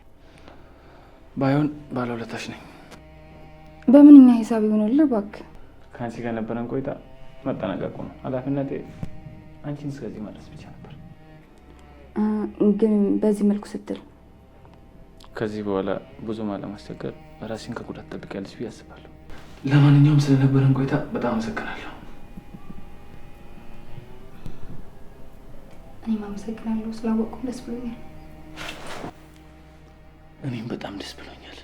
ባይሆን ባለውለታሽ ነኝ። በምንኛ ሂሳብ ይሆንልህ እባክህ። ከአንቺ ጋር ነበረን ቆይታ መጠናቀቁ ነው። ኃላፊነቴ አንቺን እስከዚህ ማድረስ ብቻ ነበር። ግን በዚህ መልኩ ስትል ከዚህ በኋላ ብዙ አለማስቸገር ራስሽን ከጉዳት ትጠብቂያለሽ ብዬ አስባለሁ። ለማንኛውም ስለነበረን ቆይታ በጣም አመሰግናለሁ። እኔም አመሰግናለሁ። ስላወቅኩ ደስ ብሎኛል። እኔም በጣም ደስ ብሎኛል።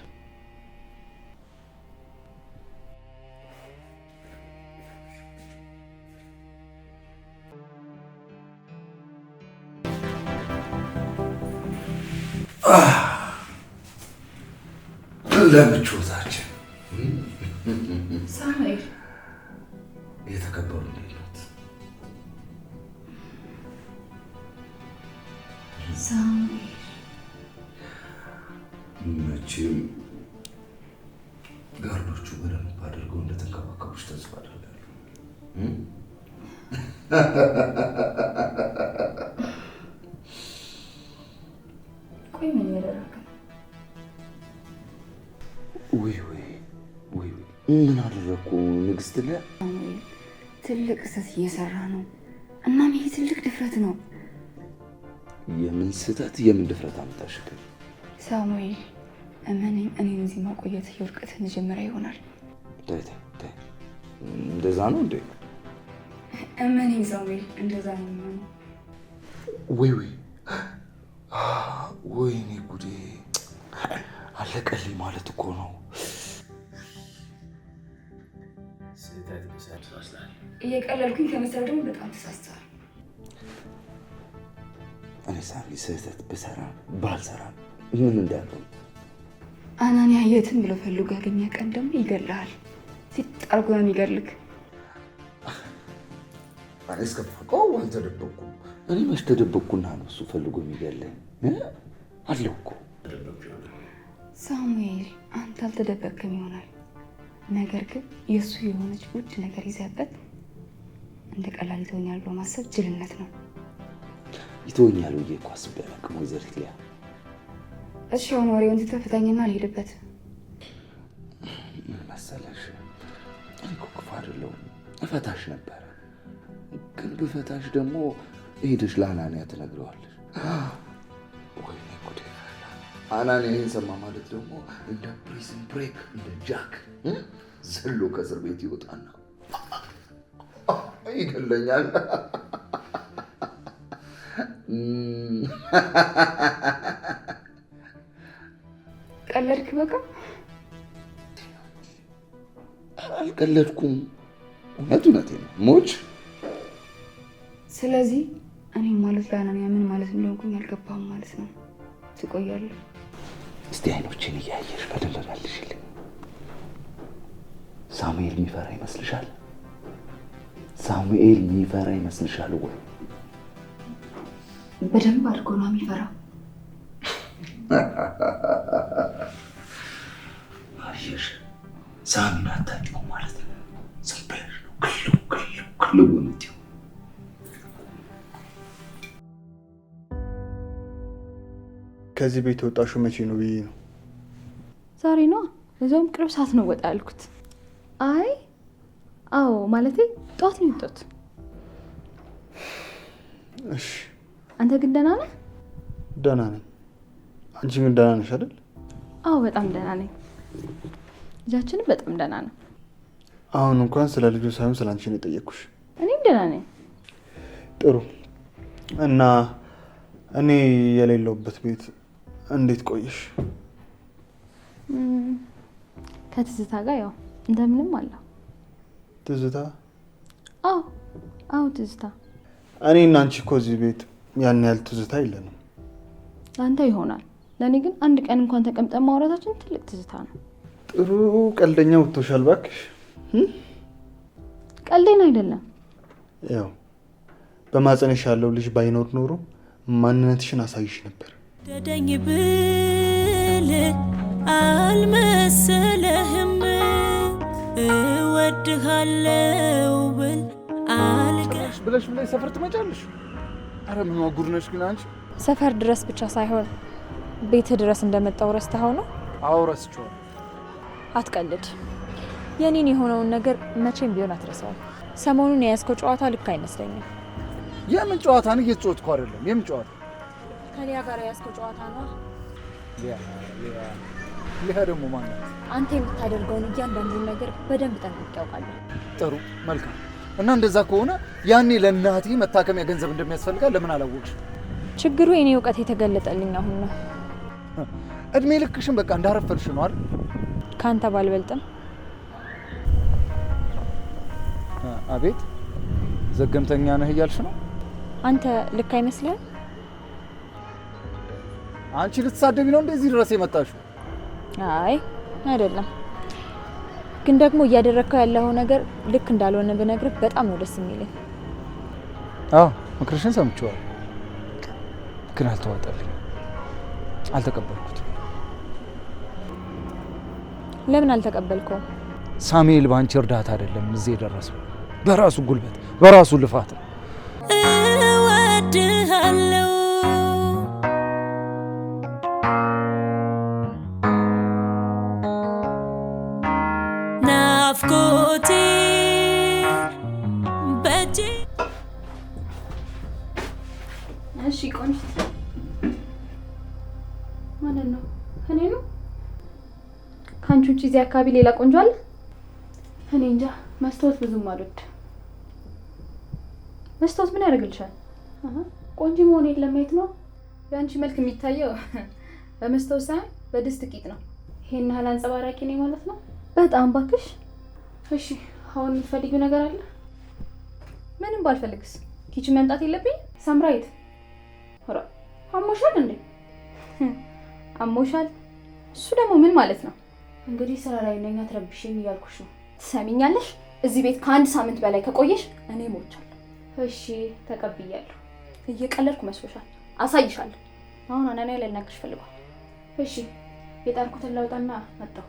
ለምቾታችን ሳሙኤል የተከበሩ እንዴት ሳሙኤል መቼም ጋርዶቹ በደንብ አድርገው እንደተንከባከቡሽ ተስፋ አደርጋለሁ። ቆይ ምን ያደረገ? ወይ ምን አደረኩ ንግስት? ሳሙኤል ትልቅ ስህተት እየሰራ ነው። እናም ይሄ ትልቅ ድፍረት ነው። የምን ስህተት የምን ድፍረት አመጣሽብኝ? ሳሙኤል እመነኝ፣ እኔን እዚህ ማቆየት የውድቀት መጀመሪያ ይሆናል። ታይ እንደዛ ነው እንዴ? እመነኝ ሳሙኤል፣ እንደዛ ነው የሚሆነው። ወይኔ ጉዴ! አለቀልኝ ማለት እኮ ነው። እየቀለልኩኝ ከመሰለው ደግሞ በጣም ተሳስተዋል። እኔ ሳሚ ስህተት ብሰራ ባልሰራ ምን እንዳለው አናንያ የትን ብሎ ፈልጎ ያገኘ ቀን ደግሞ ይገልሃል። ሲጣርጎ ነው የሚገልክ። እኔ እስከማውቀው አልተደበኩም። እኔ መች ተደበቅኩና ነው እሱ ፈልጎ የሚገለኝ? አለው እኮ ሳሙኤል፣ አንተ አልተደበቅም ይሆናል። ነገር ግን የእሱ የሆነች ውድ ነገር ይዘህበት እንደ ቀላል ይተወኛል ብሎ ማሰብ ጅልነት ነው። ይተወኛል ብዬ እኮ አስቤ አላውቅም ወይዘሪት ሊያ። እሺ አሁን ወሬውን ትተህ ፍታኝና ልሄድበት። ምን መሰለሽ፣ እኔ እኮ ክፉ አይደለሁም። እፈታሽ ነበረ፣ ግን ብፈታሽ ደግሞ ሄደሽ ለአናንያ ትነግረዋለሽ። ወይኔ ጉዴ! አናንያ ይህን ሰማ ማለት ደግሞ እንደ ፕሪዝን ብሬክ እንደ ጃክ ዘሎ ከእስር ቤት ይወጣና ይገለኛል። ቀለድክ በቃ? አልቀለድኩም። እውነቴን ነው። ሞች ስለዚህ እኔ ማለት ለአናንያ ምን ማለት እንደሆንኩኝ አልገባህም ማለት ነው። ትቆያለህ። እስቲ አይኖችን እያየሽ በደንብ መልሽልኝ። ሳሙኤል የሚፈራ ይመስልሻል? ሳሙኤል የሚፈራ ይመስልሻል ወይ? በደንብ አድርጎ ነው የሚፈራው። አየሽ፣ ሳሚን አታውቂውም ማለት ነው። ዝም ብለሽ ነው ክልው የምትይው። ከዚህ ቤት የወጣሽው መቼ ነው ብዬ ነው። ዛሬ ነው። እዛውም ቅርብ ሰዓት ነው ወጣ ያልኩት። አይ አዎ፣ ማለቴ ጠዋት ነው የወጣሁት። እሺ። አንተ ግን ደህና ነህ? ደህና ነኝ። አንቺ ግን ደህና ነሽ አይደል? አዎ በጣም ደህና ነኝ። ልጃችንም በጣም ደህና ነው። አሁን እንኳን ስለ ልጁ ሳይሆን ስለ አንቺ ነው የጠየቅኩሽ። እኔም ደህና ነኝ። ጥሩ። እና እኔ የሌለውበት ቤት እንዴት ቆየሽ? ከትዝታ ጋር ያው እንደምንም አለው። ትዝታ? አዎ ትዝታ። እኔ እና አንቺ እኮ እዚህ ቤት ያን ያህል ትዝታ የለንም። ለአንተ ይሆናል፣ ለእኔ ግን አንድ ቀን እንኳን ተቀምጠን ማውራታችን ትልቅ ትዝታ ነው። ጥሩ ቀልደኛ ወጥቶሻል እባክሽ። ቀልዴን አይደለም። ያው በማጸነሽ ያለው ልጅ ባይኖር ኖሮ ማንነትሽን አሳይሽ ነበር። ደደኝ ብል አልመሰለህም፣ እወድሃለው ብል አልቀሽ ብለሽ ሰፈር ትመጫለሽ። አረ ምን ጉድ ነሽ ግን አንቺ። ሰፈር ድረስ ብቻ ሳይሆን ቤት ድረስ እንደመጣው ረስተኸው ነው? አዎ ረስቼዋለሁ። አትቀልድ። የኔን የሆነውን ነገር መቼም ቢሆን አትረሳውም። ሰሞኑን የያዝከው ጨዋታ ልክ አይመስለኝም። የምን ጨዋታ ነው? እየተጫወትኩ አይደለም። የምን ጨዋታ? ከሊያ ጋር የያዝከው ጨዋታ ነው። ሊያ ደግሞ ማን ናት? አንተ የምታደርገውን እያንዳንዱን ነገር በደንብ ጠንቅቄ ያውቃለሁ። ጥሩ መልካም። እና እንደዛ ከሆነ ያኔ ለእናቴ መታከሚያ ገንዘብ እንደሚያስፈልጋል ለምን አላወቅሽ? ችግሩ የኔ እውቀት የተገለጠልኝ አሁን ነው። እድሜ ልክሽን በቃ እንዳረፈልሽ ነው አይደል? ካንተ ባልበልጥም። አቤት ዘገምተኛ ነህ እያልሽ ነው? አንተ ልክ አይመስልህም? አንቺ ልትሳደቢ ነው እንደዚህ ድረስ የመጣሽው? አይ አይደለም፣ ግን ደግሞ እያደረግከው ያለው ነገር ልክ እንዳልሆነ ብነግርህ በጣም ነው ደስ የሚለኝ። አዎ ምክርሽን ሰምቼዋለሁ፣ ግን አልተዋጠልኝም፣ አልተቀበልኩትም። ለምን አልተቀበልከውም? ሳሙኤል ባንቺ እርዳታ አይደለም እዚህ የደረሰው፣ በራሱ ጉልበት በራሱ ልፋት ነው። እወድሃለው ናፍቆቴ በእጄ። እሺ ቆንጆ ማለት ነው። እኔ ነው ከአንቺ ውጭ እዚህ አካባቢ ሌላ ቆንጆ አለ? እኔ እንጃ። መስታወት ብዙም አልወድ። መስታወት ምን ያደርግልሻል? ቆንጆ መሆኔን ለማየት ነው። የአንቺ መልክ የሚታየው በመስታወት ሳይሆን በድስት ቂጥ ነው። ይሄን ያህል አንጸባራቂ ነኝ ማለት ነው? በጣም ባክሽ። እሺ አሁን የምትፈልጊው ነገር አለ? ምንም ባልፈልግስ ኪችን መምጣት የለብኝ? ሳምራይት ሆራ አሞሻል እንዴ? አሞሻል? እሱ ደግሞ ምን ማለት ነው? እንግዲህ ስራ ላይ ነኝ አትረብሽኝ እያልኩሽ ነው። ትሰሚኛለሽ? እዚህ ቤት ከአንድ ሳምንት በላይ ከቆየሽ እኔ ሞቻለሁ። እሺ ተቀብያለሁ። እየቀለድኩ መስሎሻል? አሳይሻለሁ። አሁን አናንያ ላይ ልናግርሽ ፈልጓል። እሺ የጣርኩትን ላውጣና መጣሁ።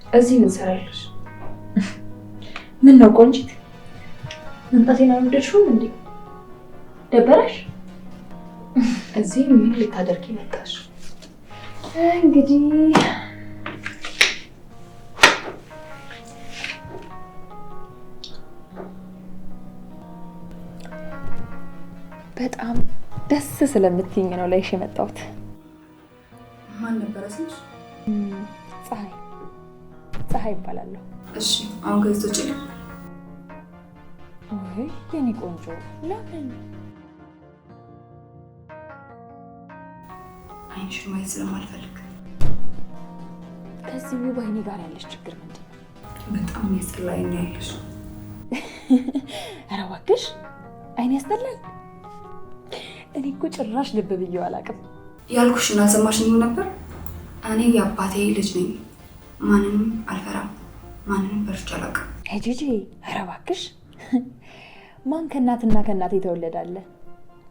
እዚህ ምን ሰራለሽ? ምን ነው ቆንጂት፣ መምጣቴን አልወደድሽውም እንዴ? ደበረሽ? እዚህ ምን ልታደርጊ መጣሽ? እንግዲህ በጣም ደስ ስለምትይኝ ነው ላይሽ የመጣሁት። ማን ነበረ ስልሽ? ፀሐይ ይባላለሁ። እሺ አሁን ከዚህ ውጭ ነው? ወይ የኔ ቆንጆ ለምን? አይንሽን ማየት ስለማልፈልግ። ከዚህ ውብ አይኔ ጋር ያለሽ ችግር ምንድን ነው? በጣም የሚያስጠላ አይን ያለሽ። ኧረ እባክሽ አይኔ ያስጠላል? እኔ እኮ ጭራሽ ልብ ብዬው አላውቅም። ያልኩሽን አልሰማሽኝም ነበር? እኔ የአባቴ ልጅ ነኝ። ማንንም አልፈራም፣ ማንንም ፈርቼ አላውቅም። ጂጂ ኧረ እባክሽ ማን ከእናትና ከእናት የተወለዳለ?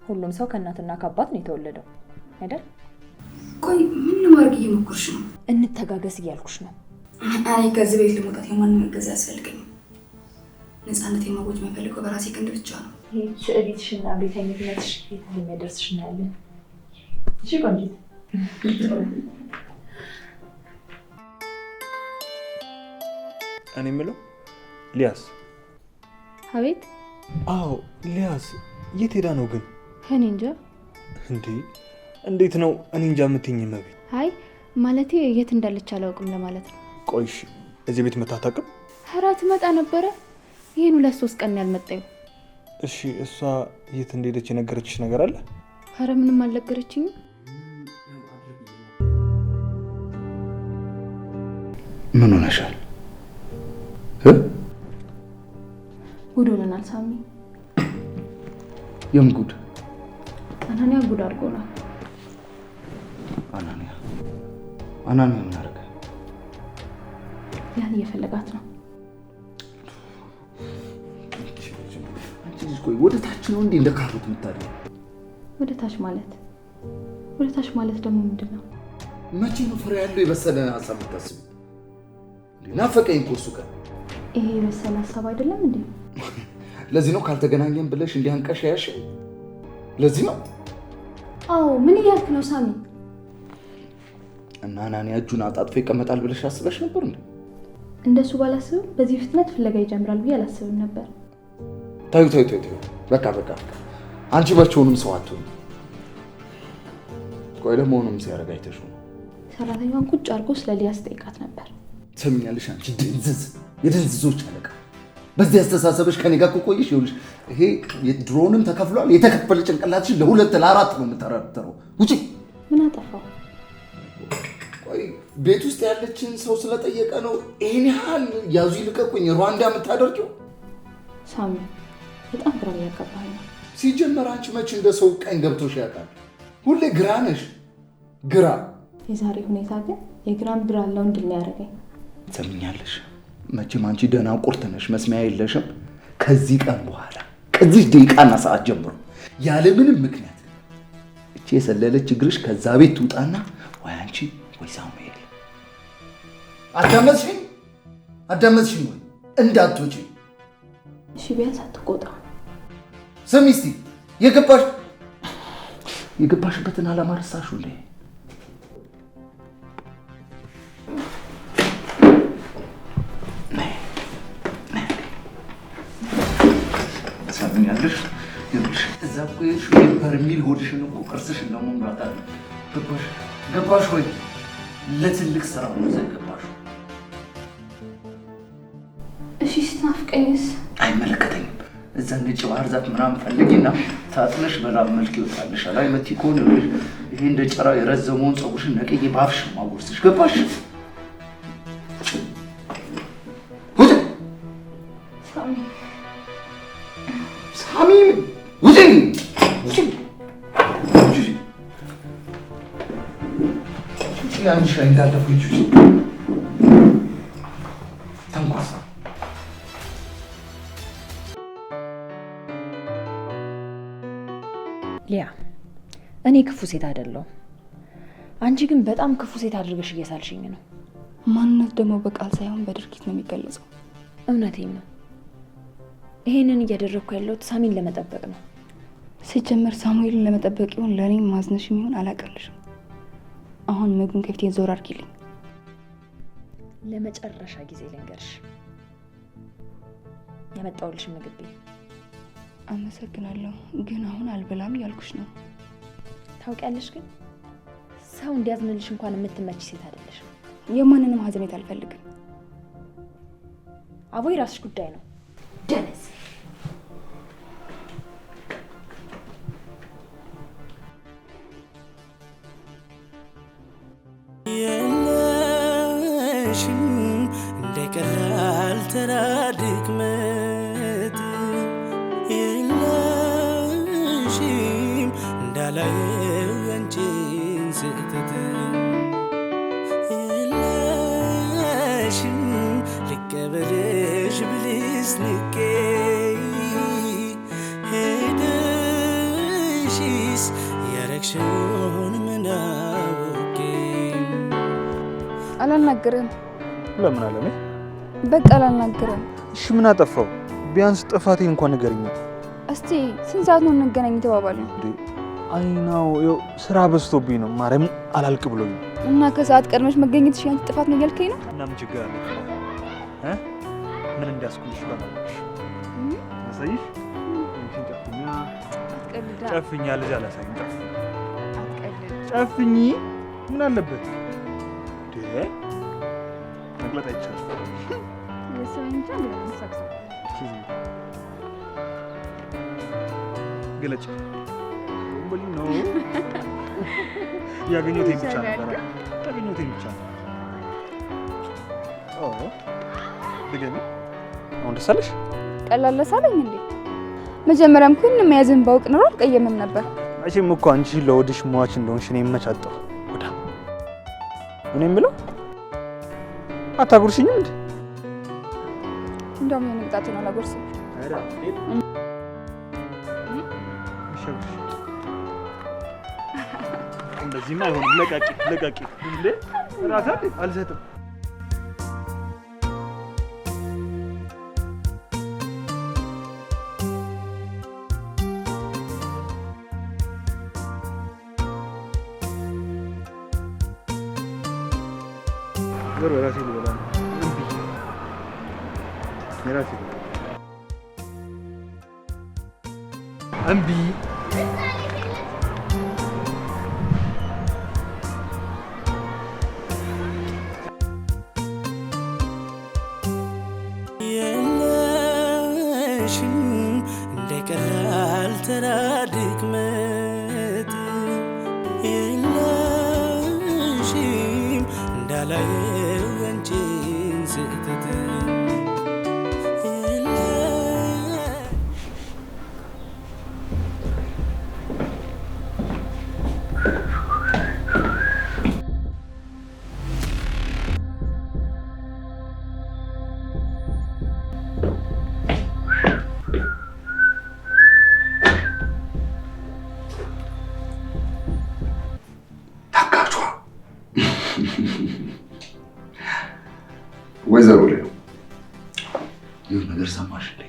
ሁሉም ሰው ከእናትና ከአባት ነው የተወለደው አይደል? ቆይ ምን ለማድረግ እየሞከርሽ ነው? እንተጋገስ እያልኩሽ ነው። እኔ ከዚህ ቤት ለመውጣት የማንም እገዛ አያስፈልገኝም። ነፃነት የማወጅ የምፈልገው በራሴ ክንድ ብቻ ነው። ይሄ ትዕቢትሽና ቤተኝነትሽ የት እንደሚያደርስሽ እናያለን። እሺ ቆንጂት። እኔ የምለው ሊያስ። አቤት። አዎ ሊያስ የት ሄዳ ነው ግን? እኔ እንጃ። እንዴ እንዴት ነው እኔ እንጃ የምትይኝ? መቤት አይ ማለቴ የት እንዳለች አላውቅም ለማለት ነው። ቆይሽ እዚህ ቤት መታ አታውቅም? ኧረ ትመጣ ነበረ። ይሄን 2-3 ቀን ያልመጣው። እሺ እሷ የት እንደሄደች የነገረችሽ ነገር አለ? ኧረ ምንም አልነገረችኝም። ምን ሆነሻል? ጉድ ሆነናል ሳሚ። የምን ጉድ? አናንያ ጉድ አድርጎናል። አናንያ ምን አደረገ? ያን እየፈለጋት ነው። ቆይ ወደ ታች ነው እንዴ እንደ ካሮት የምታደርገው? ወደ ታች ማለት ደግሞ ምንድን ነው? መቼ ነው ፍሬ ያለው የበሰለ ሀሳብ የምታስቢው? ናፈቀኝ እኮ እሱ ጋር። ይሄ የበሰለ ሀሳብ አይደለም እንዴ? ለዚህ ነው ካልተገናኘን ብለሽ እንዲያንቀሽ ያሽ? ለዚህ ነው? አዎ ምን እያልክ ነው ሳሚ? እና አናንያ እጁን አጣጥፎ ይቀመጣል ብለሽ አስበሽ ነበር እንዴ? እንደሱ ባላስብም በዚህ ፍጥነት ፍለጋ ይጀምራል ብዬ አላስብም ነበር። ታዩ በቃ አንቺ መቼውንም ሰው አትሆኚ። ቆይ ለመሆኑም ሲያደርግ አይተሽ ነው? ሰራተኛዋን ቁጭ አድርጎ ስለ ሊያስ ጠይቃት ነበር። ትሰሚኛለሽ አንቺ ድንዝዝ፣ የድንዝዞች አለቃ። በዚህ አስተሳሰብሽ ከኔ ጋር ቆይሽ። ይኸውልሽ ይሄ ድሮንም ተከፍሏል። የተከፈለ ጭንቅላትሽ ለ2 ለ4 ነው የምጠረጥረው። ውጪ። ምን አጠፋው? ቆይ ቤት ውስጥ ያለችን ሰው ስለጠየቀ ነው ይሄን ያህል ያዙ ይልቀቁኝ ሩዋንዳ የምታደርጊው? ሳሚ በጣም ግራ እያጋባኝ ነው። ሲጀመር አንቺ መቼ እንደ ሰው ቀኝ ገብቶሽ ያውቃል? ሁሌ ግራ ነሽ፣ ግራ። የዛሬ ሁኔታ ግን የግራም ግራ ያለው እንድል ነው ያደረገኝ። ትሰሚኛለሽ? መቼም አንቺ ደህና ቁርጥ ነሽ፣ መስሚያ የለሽም። ከዚህ ቀን በኋላ ከዚህ ደቂቃና ሰዓት ጀምሮ ያለምንም ምክንያት እቺ የሰለለች እግርሽ ከዛ ቤት ትውጣና ወይ አንቺ ወይ ሳሙኤል። አዳመጥሽኝ ወይ? እንዳትወጪ እሺ? ቢያንስ አትቆጣ። ስሚ እስቲ የገባሽበትን ዓላማ ረሳሽው እንዴ? ሰምኛለሽ? እዛ እኮ በርሚል ሆድሽን እኮ ቅርስሽን ነው መምራት አለ። ገባሽ ወይ? ለትልቅ ስራ ነው እዛ ገባሽ። እሺ ስትናፍቀኝስ? አይመለከተኝም። እዛ ነጭ ባህር ዛፍ ምናምን ፈልጊና ታጥነሽ በላብ መልክ ይወጣልሻል። አይ መቲ ከሆነ ይሄ እንደ ጨራ የረዘመውን ፀጉርሽን ነቅዬ ባፍሽ ማጎርስሽ። ገባሽ? ሳሚ ውጪ! አንቺ ላይ እንዳለፈው ይጁ ተንኳሳ። ሊያ እኔ ክፉ ሴት አይደለሁም። አንቺ ግን በጣም ክፉ ሴት አድርገሽ እየሳልሽኝ ነው። ማንነት ደግሞ በቃል ሳይሆን በድርጊት ነው የሚገለጸው። እውነቴን ነው። ይሄንን እያደረግኩ ያለሁት ሳሚን ለመጠበቅ ነው። ሲጀመር ሳሙኤልን ለመጠበቅ ይሆን ለእኔም ማዝነሽ የሚሆን አላቀልሽም። አሁን ምግቡን ከፊቴ ዞር አድርጊልኝ። ለመጨረሻ ጊዜ ልንገርሽ፣ ያመጣሁልሽ ምግብ ቤት። አመሰግናለሁ፣ ግን አሁን አልበላም ያልኩሽ ነው። ታውቂያለሽ፣ ግን ሰው እንዲያዝንልሽ እንኳን የምትመች ሴት አይደለሽ። የማንንም ሀዘኔት አልፈልግም። አቦ የራስሽ ጉዳይ ነው። ደነስ የለሽም እንደቀላል ተራ ድክመት የለሽም እንዳላየው ያንቺን ስህተት የለሽም ልቀበልሽ ብልስ ንቄ ሄደሽስ ያረግሽውን ምናውቄ አላናግርም። ለምን አለሜ? በቃ አላናግርም። እሺ ምን አጠፋው? ቢያንስ ጥፋቴ እንኳን ንገሪኝ። እስቲ ስንት ሰዓት ነው እንገናኝ ተባባልን? አይናው ስራ በዝቶብኝ ነው። ማርያም አላልቅ ብሎኝ እና ከሰዓት ቀድመሽ መገኘትሽ ያንቺ ጥፋት ነው እያልከኝ ነው? እና ምን ችግር አለ? ምን እንዲያስኩልሽ ባላልኩሽ አሳይሽ። ጨፍኛ ልጅ አላሳይም። ጨፍኝ ምን አለበት? መግለጥ አይቻልም። ግለጭ ነው ያገኘሁት ብቻ ነበር። ያገኘሁት ብቻ ነው። ድገሚ። አሁን ደስ አለሽ? ቀላል ለሳለኝ እንዴ? መጀመሪያም እኮ መያዝን ባውቅ ኖሮ አልቀየምም ነበር። መቼም እኮ አንቺ ለወድሽ ሟች እንደሆንሽ እኔ መቻጣሁ። ወዳ እኔ የምለው አታጉርሽኝም እንዴ? እንደውም የሆነ ቅጣት ነው ላጎርስሽ። እንደዚህማ አይሆንም። ለቃቂ እንዴ ራሳ አልሰጥም። ዞር በራሴ ልበላ ነው። የራሴ እምቢ የለሽም እንደቀላል ተራ ድክመት የለሽም እንዳላየው ያንቺን ስህተት ወይዘሮ ላይ ይሁን ነገር ሰማሽ እንዴ?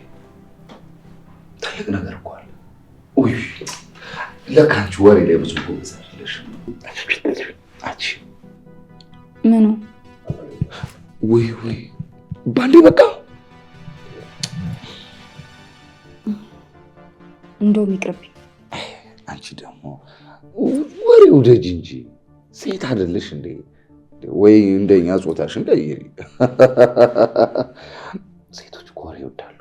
ትልቅ ነገር እኮ አለ። ውይ ለካ አንቺ ወሬ ላይ ብዙ ጎበዝ አይደለሽም። አንቺ ምኑ? ውይ ባንዴ በቃ እንደውም ይቅርብኝ። አንቺ ደግሞ ወሬ ውደጅ እንጂ ሴት አይደለሽ እንዴ? ወይ እንደኛ ጾታሽን ቀይሪ። ሴቶች እኮ ወሬ ይወዳሉ።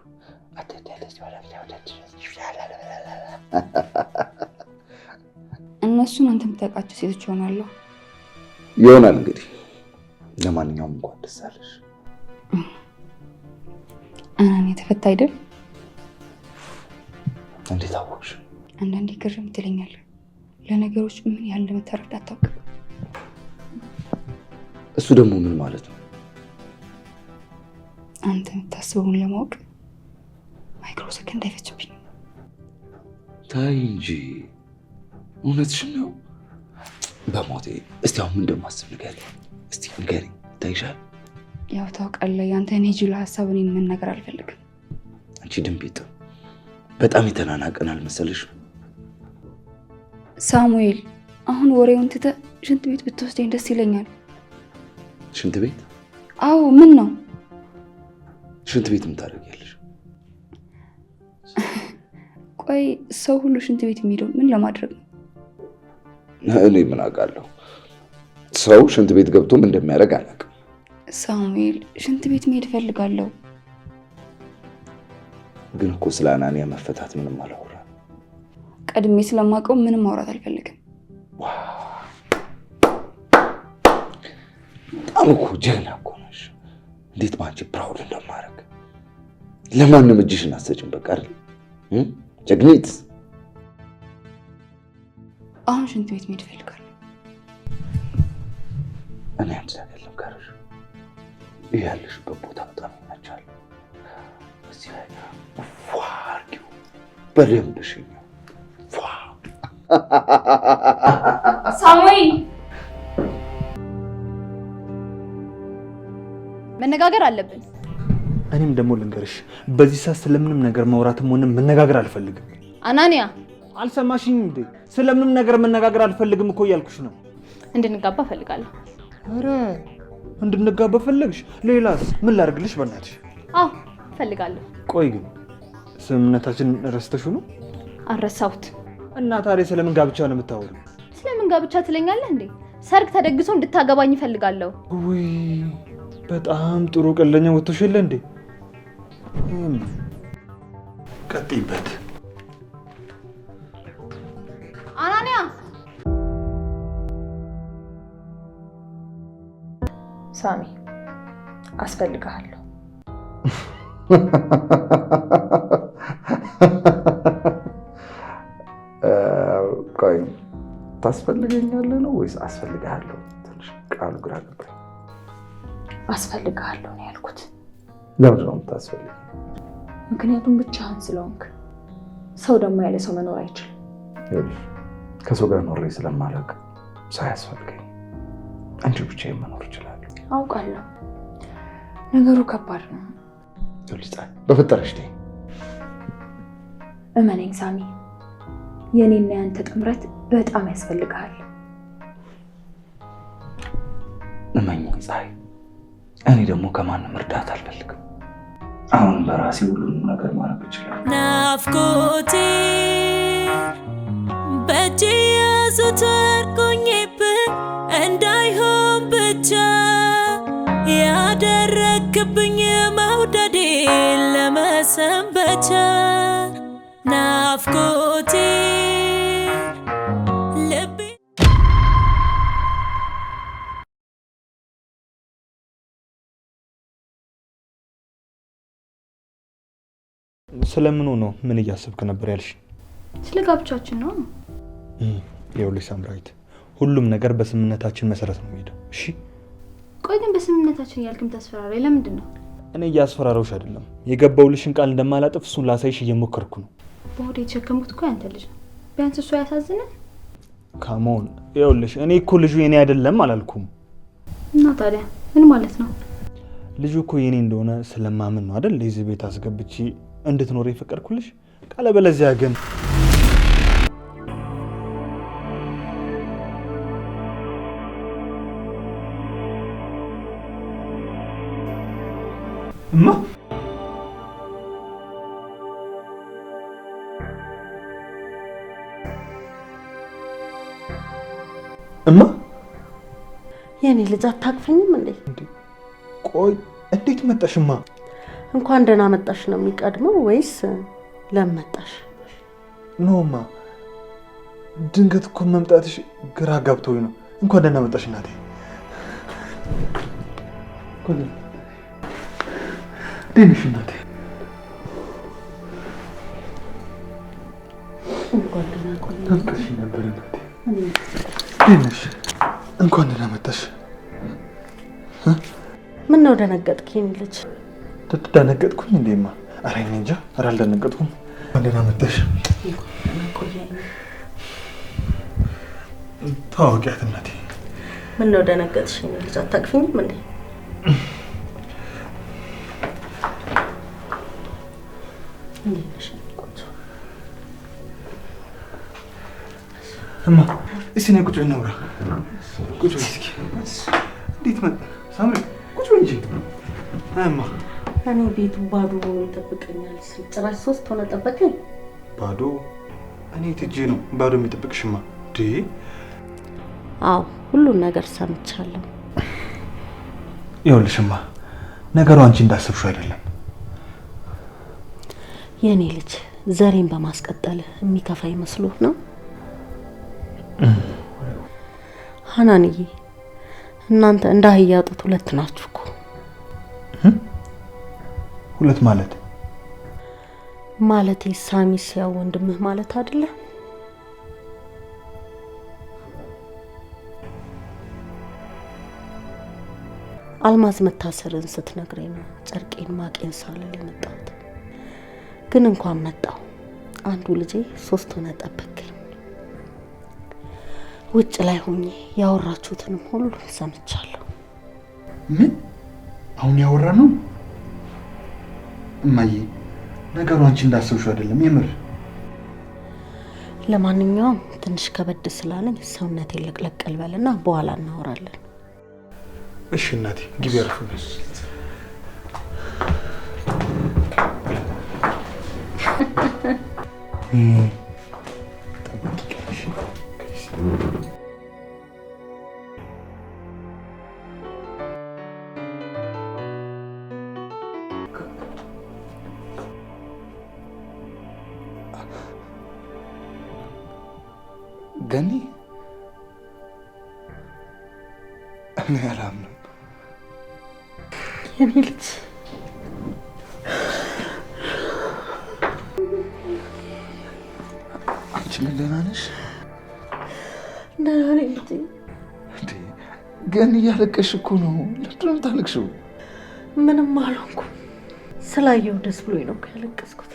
እነሱን አንተ የምታውቃቸው ሴቶች ይሆናል እንግዲህ። ለማንኛውም እንኳን ደስ አለሽ። አናን የተፈታ አይደል? እንዴት አወቅሽ? አንዳንዴ ግርም ትለኛለህ። ለነገሮች ምን ያህል እንደምትረዳ አታውቅም። እሱ ደግሞ ምን ማለት ነው? አንተ የምታስበውን ለማወቅ ማይክሮ ሰከንድ አይፈጅብኝ። ታይ እንጂ እውነትሽን ነው። በሞቴ እስቲ አሁን ምን እንደማስብ ንገሪኝ። እስቲ ንገሪኝ። ታይሻል? ያው ታውቃለህ፣ ያንተ እኔ ጅል ሀሳብ እኔን መናገር አልፈልግም። አንቺ ድንቢጥ በጣም የተናናቀን አልመሰለሽም? ሳሙኤል አሁን ወሬውን ትተህ ሽንት ቤት ብትወስደኝ ደስ ይለኛል። ሽንት ቤት? አዎ ምን ነው? ሽንት ቤት ምን ታደርጊያለሽ? ቆይ ሰው ሁሉ ሽንት ቤት የሚሄደው ምን ለማድረግ ነው? እኔ ምን አውቃለሁ? ሰው ሽንት ቤት ገብቶ ምን እንደሚያደርግ አላውቅም። ሳሙኤል ሽንት ቤት መሄድ እፈልጋለሁ። ግን እኮ ስለ አናንያ መፈታት ምንም አላወራም። ቀድሜ ስለማውቀው ምንም ማውራት አልፈልግም። በጣም እኮ ጀግና እኮ ነሽ። እንዴት ባንቺ ፕራውድ እንደማደርግ። ለማንም እጅሽን አትሰጭም በቃ አይደል? ጀግኒት። አሁን ሽንት ቤት መሄድ እፈልጋለሁ። እኔ አንቺ አይደለም ጋርሽ ያለሽበት ቦታ በጣም ይመቻል። እዚህ ላይ ፏርኪው በደንብ ሽኝ። ሳሙኤል መነጋገር አለብን። እኔም ደግሞ ልንገርሽ፣ በዚህ ሰዓት ስለምንም ነገር ማውራትም ሆነ መነጋገር አልፈልግም። አናንያ አልሰማሽኝም እንዴ? ስለምንም ነገር መነጋገር አልፈልግም እኮ እያልኩሽ ነው። እንድንጋባ እፈልጋለሁ። ኧረ እንድንጋባ ፈለግሽ? ሌላስ ምን ላድርግልሽ? በእናትሽ። አዎ እፈልጋለሁ። ቆይ ግን ስምምነታችን ረስተሽው ነው? አልረሳሁት። እና ታዲያ ስለምን ጋብቻ ነው የምታወሪው? ስለምን ጋብቻ ትለኛለህ እንዴ? ሰርግ ተደግሶ እንድታገባኝ እፈልጋለሁ። ውይ በጣም ጥሩ ቀለኛ ወጥቶሽ የለ እንዴ? ቀጥይበት። አናንያ ሳሚ አስፈልግሃለሁ። ቆይ ታስፈልገኛለህ ነው ወይስ አስፈልግሃለሁ? ትንሽ ቃሉ ግራ ገባኝ። አስፈልግሃለሁ ነው ያልኩት። ለምን ነው የምታስፈልገኝ? ምክንያቱም ብቻህን ስለሆንክ። ሰው ደግሞ ያለ ሰው መኖር አይችልም። ይኸውልሽ ከሰው ጋር ኖሬ ስለማላውቅ ሰው ያስፈልገኝ እንጂ ብቻዬን መኖር እችላለሁ። አውቃለሁ ነገሩ ከባድ ነው። ይኸውልሽ ፀሐይ በፈጠረሽ ተይኝ። እመነኝ ሳሚ፣ የኔና ያንተ ጥምረት በጣም ያስፈልግሃል። እመኝኝ ፀሐይ፣ እኔ ደግሞ ከማንም እርዳታ አልፈልግም። አሁን በራሴ ሁሉንም ነገር ማድረግ እችላለሁ። ናፍቆቴ በእጅ ያዙት ወርቁኝብህ እንዳይሆን ብቻ ያደረግብኝ መውደዴ ለመሰንበቻ ናፍቆቴ ልቤ ስለምኑ ነው? ምን እያሰብክ ነበር ያልሽ? ስለ ጋብቻችን ነው። ይኸውልሽ ሳምራዊት፣ ሁሉም ነገር በስምምነታችን መሰረት ነው የሚሄደው። እሺ? ቆይ ግን በስምምነታችን እያልክም ታስፈራራኝ ለምንድን ነው? እኔ እያስፈራረውሽ አይደለም። የገባውልሽን ቃል እንደማላጥፍ እሱን ላሳይሽ እየሞከርኩ ነው። በሆዴ የተሸከምኩት እኮ ያንተ ልጅ ነው። ቢያንስ እሱ አያሳዝንም? ካሞን፣ ይኸውልሽ እኔ እኮ ልጁ የኔ አይደለም አላልኩም። እና ታዲያ ምን ማለት ነው? ልጁ እኮ የኔ እንደሆነ ስለማምን ነው አይደል ለዚህ ቤት አስገብቼ እንድትኖር የፈቀድኩልሽ። ካለበለዚያ ግን እማ እማ የኔ ልጅ አታቅፈኝም እንዴ? ቆይ እንዴት መጣሽማ? እንኳን ደህና መጣሽ ነው የሚቀድመው ወይስ ለምን መጣሽ? ኖማ ድንገት እኮ መምጣትሽ ግራ ጋብቶኝ ነው። እንኳን ደህና መጣሽ እናቴ። ደህና እናቴ። እንኳን ደህና ቆየሽ። ናፍቀሽ ነበር እናቴ። ደህና እንኳን ደህና መጣሽ። ምን ነው ደነገጥክ የኔ ልጅ? ደነገጥኩኝ እንዴማ? ኧረ እኔ እንጃ። ኧረ አልደነገጥኩም። እንኳን ደህና መጣሽ። ታወቂያት እናቴ። ምን ነው ደነገጥሽ የኔ ልጅ? አታቅፊኝም እንዴ? እማ እስቲ ነይ ቁጭ እናውራ። ቁጭ በይ እስኪ። እንዴት መጣ ሳምሪ? ቁጭ በይ እንጂ። እማ እኔ ቤቱ ባዶ ሆኖ ይጠብቀኛል። ጭራሽ 3 ሆነ ጠበቀኝ። ባዶ? እኔ ትጄ ነው ባዶ የሚጠብቅሽማ? አዎ ሁሉን ነገር ሰምቻለሁ። ይኸውልሽማ ነገሩ አንቺ እንዳሰብሽው አይደለም። የኔ ልጅ ዘሬን በማስቀጠል የሚከፋ ይመስሉህ ነው? ሀናንዬ እናንተ እንደ አህያ ጡት 2 ናችሁ እኮ። 2 ማለት ማለቴ ሳሚስ ያው ወንድምህ ማለት አይደለ? አልማዝ መታሰርን ስትነግረኝ ነው ጨርቄን ማቄን ሳልል የመጣሁት። ግን እንኳን መጣሁ። አንዱ ልጄ 3 ሆነ ጠበቀኝ። ውጭ ላይ ሆኜ ያወራችሁትንም ሁሉ ሰምቻለሁ። ምን? አሁን ያወራ ነው? እማዬ ነገሩ አንቺ እንዳሰብሽው አይደለም የምር። ለማንኛውም ትንሽ ከበድ ስላለኝ ሰውነቴን ለቅለቅ ልበልና በኋላ እናወራለን። እሺ እናቴ ግቢ አርፈሽ። ገኒ እኔ አላምንም። የኔ ልጅ አንቺ ምን ደህና ነሽ? ደህና ነኝ ልጄ። ገኒ እያለቀሽ እኮ ነው። ለምንድን ነው የምታለቅሽው? ምንም አልሆንኩም። ስላየሁ ደስ ብሎኝ ነው ያለቀስኩት።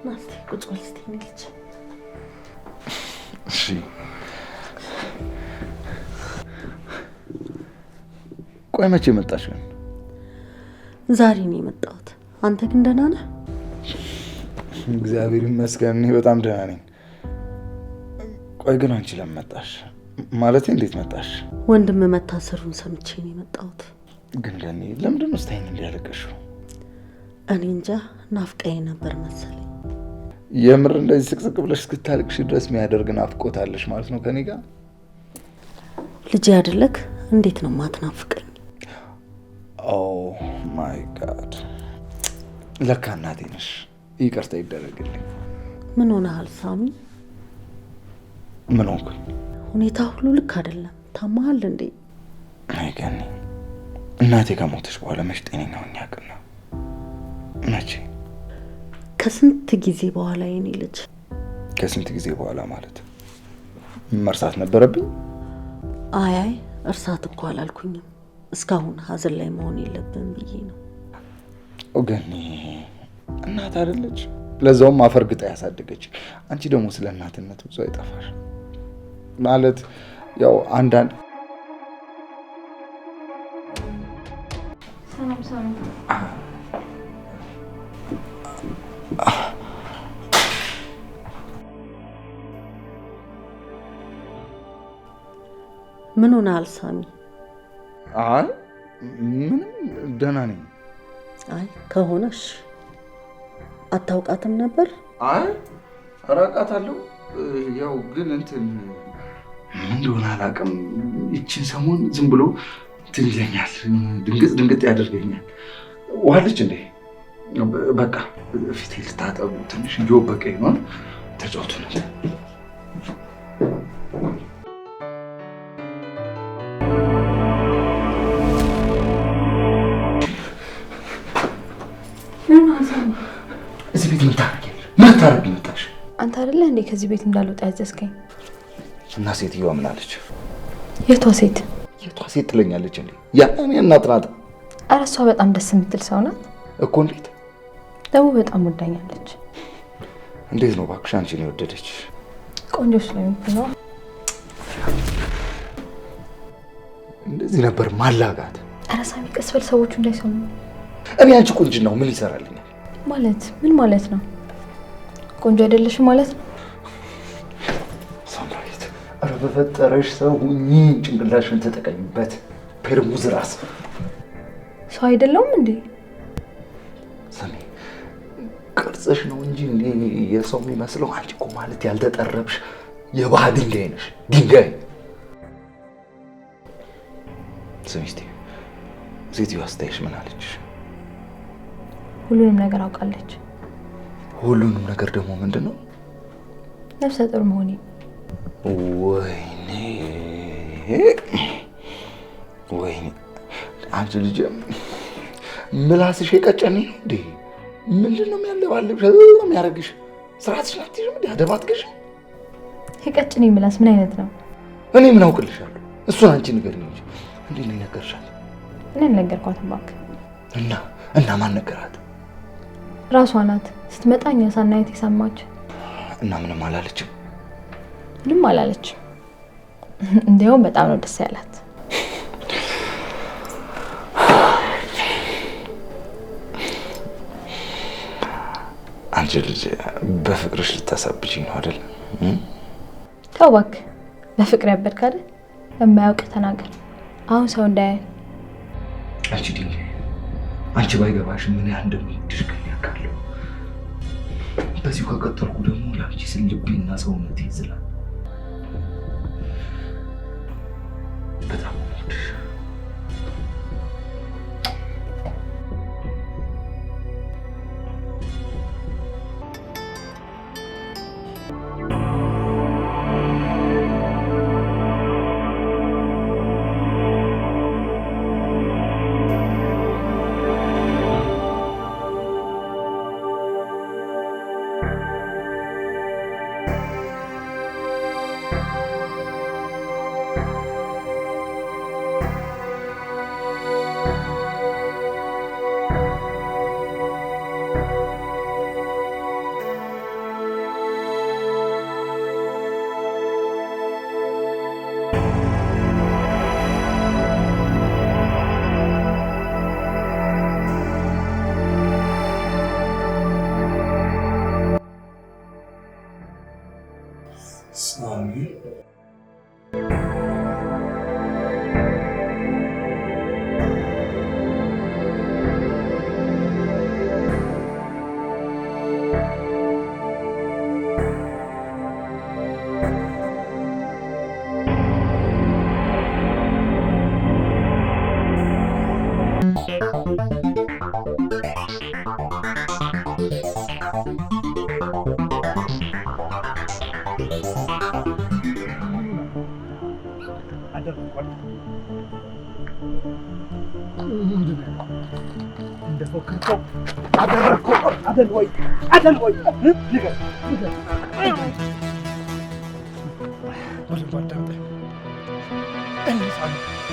ና እስኪ ቁጭ በል እስኪ የኔ ልጅ። እሺ ቆይ መቼ መጣሽ ግን? ዛሬ ነው የመጣሁት። አንተ ግን ደህና ነህ? እግዚአብሔር ይመስገን እኔ በጣም ደህና ነኝ። ቆይ ግን አንቺ ለምን መጣሽ? ማለቴ እንዴት መጣሽ? ወንድም መታሰሩን ሰምቼ ነው የመጣሁት። ግን ገኒ ለምንድን ነው ስታይኝ እንዲያለቀሽው? እኔ እንጃ ናፍቀኝ ነበር መሰለኝ። የምር እንደዚህ ስቅስቅ ብለሽ እስክታለቅሽ ድረስ የሚያደርግ ናፍቆት አለሽ ማለት ነው ከኔ ጋር? ልጄ አይደለክ? እንዴት ነው ማትናፍቀኝ? ኦ ማይ ጋድ ለካ እናቴ ነሽ። ይቅርታ ይደረግልኝ። ምን ሆነሃል ሳሚ? ምን ሆንኩኝ? ሁኔታ ሁሉ ልክ አይደለም። ታማሃል እንዴ? አይ ገኒ እናቴ ከሞተች በኋላ መች ጤነኛ ሆኜ አውቅና? መቼ? ከስንት ጊዜ በኋላ የኔ ልጅ። ከስንት ጊዜ በኋላ ማለት መርሳት ነበረብኝ? አይ እርሳት እኮ አላልኩኝም። እስካሁን ሀዘን ላይ መሆን የለብን ብዬ ነው። ገኒ እናት አይደለች? ለዛውም አፈርግጣ ያሳደገች። አንቺ ደግሞ ስለ እናትነት ብዙ አይጠፋሽ ማለት ያው አንዳንድ ሰላም ሰላም። ምን ሆነሃል ሳሚ? አይ ምንም ደህና ነኝ። አይ ከሆነሽ አታውቃትም ነበር? አይ አራቃታለሁ። ያው ግን እንትን ምን እንደሆነ አላውቅም። ይቺን ሰሞን ዝም ብሎ እንትን ይለኛል፣ ድንግጥ ያደርገኛል። ዋለች እንዴ? በቃ ፊቴ ልታጠቡ ትንሽ እየወበቀኝ ነው። ተጫወቱ ነው። እዚህ ቤት ምን ታደርጊያለሽ? ምን ታደርጊ መጣሽ? አንተ አይደለ እንዴ ከዚህ ቤት እንዳልወጣ ያዘዝከኝ? እና ሴትዮዋ ምን አለች? የቷ ሴት? የቷ ሴት ትለኛለች እንዴ? ያ እኔ እናት ናት። ኧረ እሷ በጣም ደስ የምትል ሰው ናት እኮ። እንዴት ደግሞ በጣም ወዳኛለች። እንዴት ነው እባክሽ አንቺን የወደደች? ቆንጆ ስለምትለው እንደዚህ ነበር ማላጋት። ኧረ ሳሚ ቀስ በል ሰዎቹ እንዳይሰሙ። እኔ አንቺ ቁንጅናው ምን ይሰራልኛል? ማለት ምን ማለት ነው? ቆንጆ አይደለሽም ማለት ነው? ሳምራዊት ኧረ በፈጠረሽ ሰው ሁኚ፣ ጭንቅላሽን ተጠቀሚበት። ፔርሙዝ ራስ ሰው አይደለሁም እንዴ? ስሚ፣ ቅርጽሽ ነው እንጂ እንዴ የሰው የሚመስለው። አንቺ እኮ ማለት ያልተጠረብሽ የባህ ድንጋይ ነሽ፣ ድንጋይ። ስሚ እስቲ ሴትዮዋ አስተያየሽ ምን አለችሽ? ሁሉንም ነገር አውቃለች። ሁሉንም ነገር ደግሞ ምንድን ነው? ነፍሰ ጡር መሆኔ። ወይኔ ወይኔ፣ አንቺ ልጅ ምላስሽ የቀጨኔ ነው እንዴ? ምንድን ነው የሚያለባልብሽ የሚያደርግሽ? ስርዓትሽን አትይዥም እንዴ? አደብ አትገዥም? የቀጭኔ ምላስ ምን አይነት ነው? እኔ ምን አውቅልሻለሁ? እሱን አንቺ ንገሪኝ እንጂ። እንዴት ነው ይነገርሻል? እኔ አልነገርኳትም እባክህ። እና ማን ነገራት? ራሷ ናት ስትመጣ እኛ ሳናየት የሰማች። እና ምንም አላለችም? ምንም አላለችም። እንዲያውም በጣም ነው ደስ ያላት። አንቺ ልጅ በፍቅርሽ ልታሳብጂኝ ነው አይደል? ተው እባክህ፣ በፍቅር ያበድክ አይደል? የማያውቅ ተናገር። አሁን ሰው እንዳያይ። አንቺ ድንጋይ፣ አንቺ ባይገባሽ ምን ያህል እንደምወድሽ ግን ያውቃለሁ። በዚሁ ከቀጠልኩ ደግሞ ለአንቺ ስል ልቤና ሰውነቴ ይዝላል። በጣም ወድሽ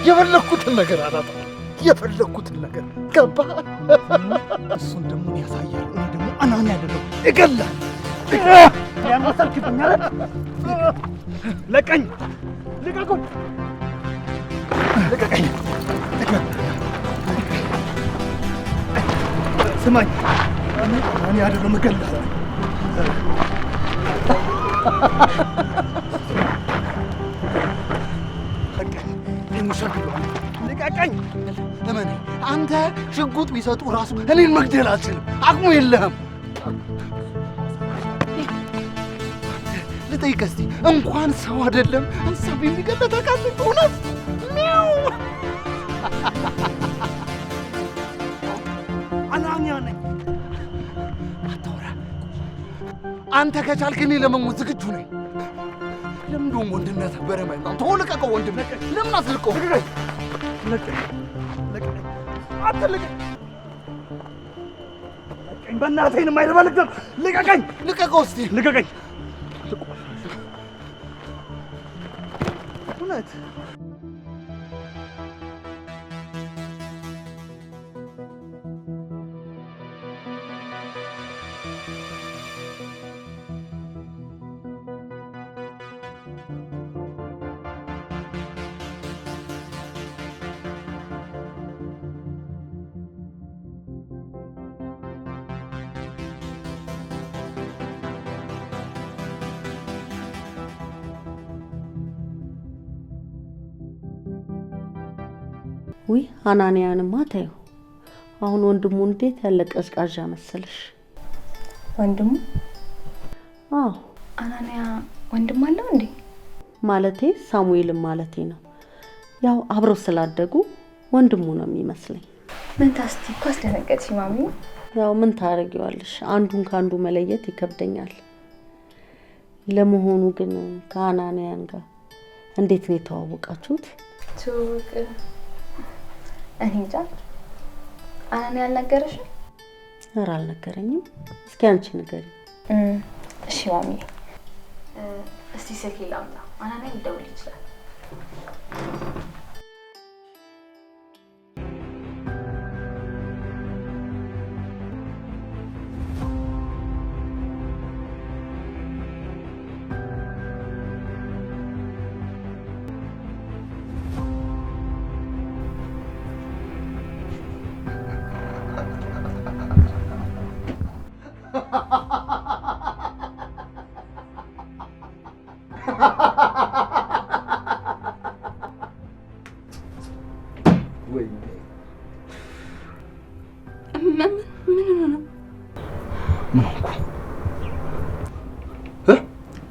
የፈለኩትን ነገር አላጣም። የፈለኩትን ነገር ገባ። እሱን ደግሞ ያሳያል። እኔ ደግሞ አናኒ አይደለም እገላል። ያማሰልክብኝ አይደል? ለቀኝ፣ ልቀቁኝ፣ ልቀቀኝ። ስማኝ፣ አናኒ አይደለም እገላል። ልቀቀኝ። እመኔ፣ አንተ ሽጉጥ ቢሰጡ ራሱ እኔን መግደል አልችልም። አቅሙ የለህም። ልጠይቅህ እስኪ፣ እንኳን ሰው አይደለም እንስሳ የሚገድል ታውቃለህ? እውነት ሚው አናንያ ነኝ። አታውራ። አንተ ከቻልክ እኔ ለመሞት ዝግጁ ነኝ። ለምንድን ወንድነት በረማ ይማን ተው። ልቀቀው ወንድም፣ ለምን አትልቀው? ልቀቀኝ፣ ልቀቀኝ፣ አትልቀኝ፣ ልቀቀኝ፣ በእናትህ የማይረባ ልቀቀኝ፣ ልቀቀው፣ እስኪ ልቀቀኝ። እውነት ውይ አናንያንማ ታዩ። አሁን ወንድሙ እንዴት ያለ ቀዝቃዣ መሰለሽ። ወንድሙ? አዎ። አናንያ ወንድም አለው እንዴ? ማለቴ ሳሙኤልም ማለቴ ነው። ያው አብረው ስላደጉ ወንድሙ ነው የሚመስለኝ። ምን ታስቲ እኮ አስደነገጥሽ ማሚ። ያው ምን ታረጊዋለሽ፣ አንዱን ካንዱ መለየት ይከብደኛል። ለመሆኑ ግን ከአናንያን ጋር እንዴት ነው የተዋወቃችሁት? ቱቅ እኔ እንጃ። አናንያ አልነገረሽም? ኧረ አልነገረኝም። እስኪ አንቺ ንገሪ። እሺ ማሚ፣ እስቲ ስልክ ላምጣ። አናንያ ሊደውል ይችላል።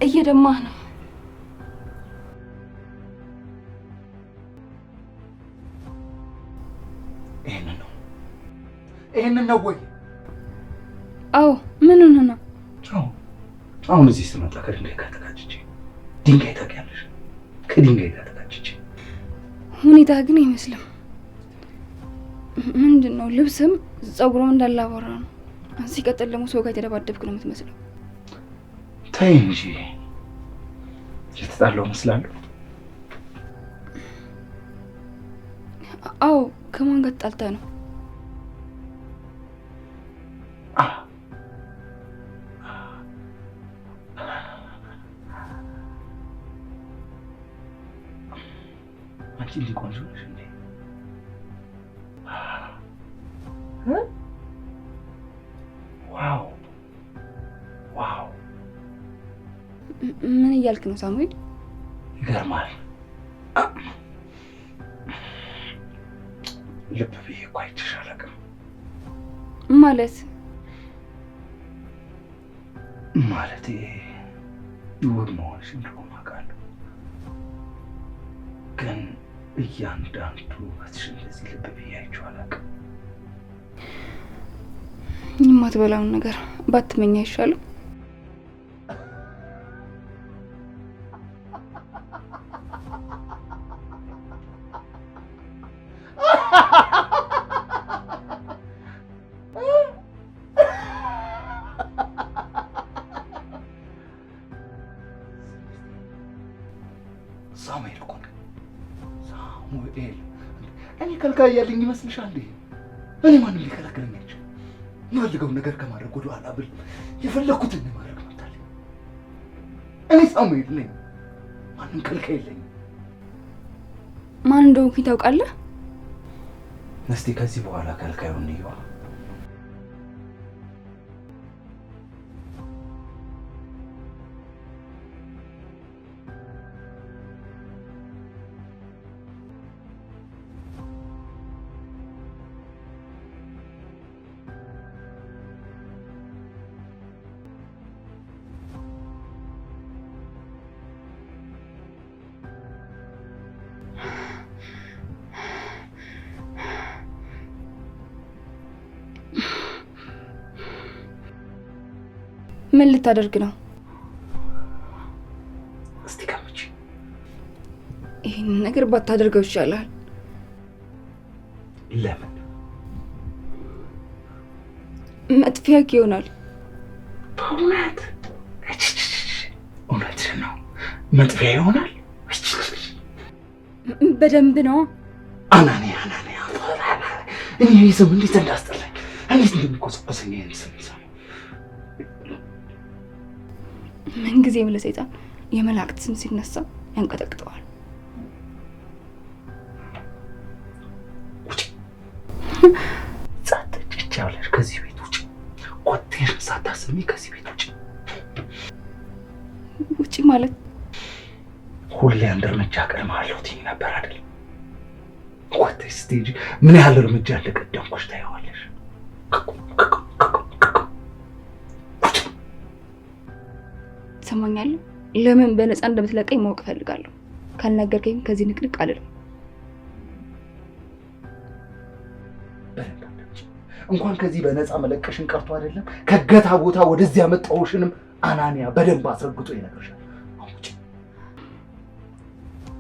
እየደማህ ነው። ይሄንን ነው ወይ? አዎ። ምን ሆነ ነው? አሁን እዚህ ስመጣ ከድንጋይ ጋር ተጋጭቼ። ድንጋይ ታውቂያለሽ? ከድንጋይ ጋር ተጋጭቼ። ሁኔታ ግን አይመስልም። ምንድነው? ልብስም ጸጉሩም እንዳላወራ ነው። ሲቀጥል ደግሞ ሰው ጋር የተደባደብክ ነው የምትመስለው። ተይ እንጂ የተጣላው መስላለሁ። አዎ። ከማን ጋር ተጣልተህ ነው? አንቺ እንዲህ ቆንጆ ነሽ እንዴ? ዋው ዋው! ምን እያልክ ነው ሳሙኤል? ይገርማል። ልብ ብዬ እኮ አይቼሽ አላውቅም። ማለት ውብ መሆንሽን ድሮ አውቃለሁ፣ ግን እያንዳንዱ ውበትሽ እንደዚህ ልብ ብዬ አይቼው አላውቅም። የማትበላውን ነገር ባትመኝ አይሻልም? ሳሙኤል እኮ ነው። ሳሙኤል እኔ ከልካይ ያለኝ ይመስልሻል እንዴ? እኔ ማንም ሊከለክለኝ አይችልም። የምፈልገውን ነገር ከማድረግ ወደ ኋላ ብል የፈለኩትን ማድረግ መብታለኝ። እኔ ሳሙኤል ነኝ። ማንም ከልካይ የለኝም። ማን እንደሆንኩ ታውቃለህ? እስቲ ከዚህ በኋላ ከልካዩን ይዋ ምን ልታደርግ ነው? እስቲ ገምቺ። ይሄን ነገር ባታደርገው ይሻላል። ለምን? መጥፊያ ይሆናል። በእውነት እውነት ነው። መጥፊያ ይሆናል። በደንብ ነው። አናንያ እኔ ስም እንዴት እንዳስጠላኝ፣ እንዴት እንደሚቆሰቆሰኝ ይሄን ስም ሰማ። ምን ጊዜም ለሰይጣን የመላእክት ስም ሲነሳ ያንቀጠቅጠዋል። ጸጥጭ ያለሽ ከዚህ ቤት ውጭ፣ ኮቴሽ ሳታሰሚ ከዚህ ቤት ውጭ። ውጭ ማለት ሁሌ አንድ እርምጃ ቀድመሃለሁ ትይኝ ነበር አይደል? ወጥተሽ ስትሄጂ ምን ያህል እርምጃ እንደቀደምኩሽ ታየዋለሽ። ትሰማኛለህ? ለምን በነፃ እንደምትለቀኝ ማወቅ እፈልጋለሁ። ካልነገርከኝ ከዚህ ንቅንቅ አልልም። እንኳን ከዚህ በነፃ መለቀሽን ቀርቶ አይደለም ከገታ ቦታ ወደዚህ ያመጣሁሽንም አናንያ በደንብ አስረግጦ ይነግርሻል።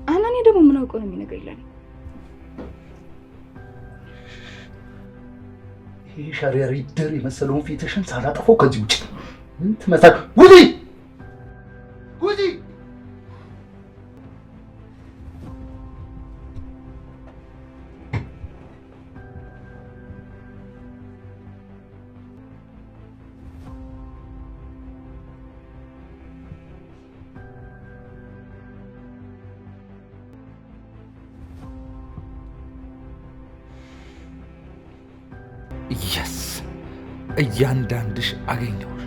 አናንያ ደግሞ ምን አውቀው ነው የሚነግረኝ? ይሄ ሸረሪት የመሰለውን ፊትሽን ሳላጠፋው ከዚህ ውጭ ምን ትመስል? ውጪ ውጪ! የስ እያንዳንድሽ አገኘሁሽ።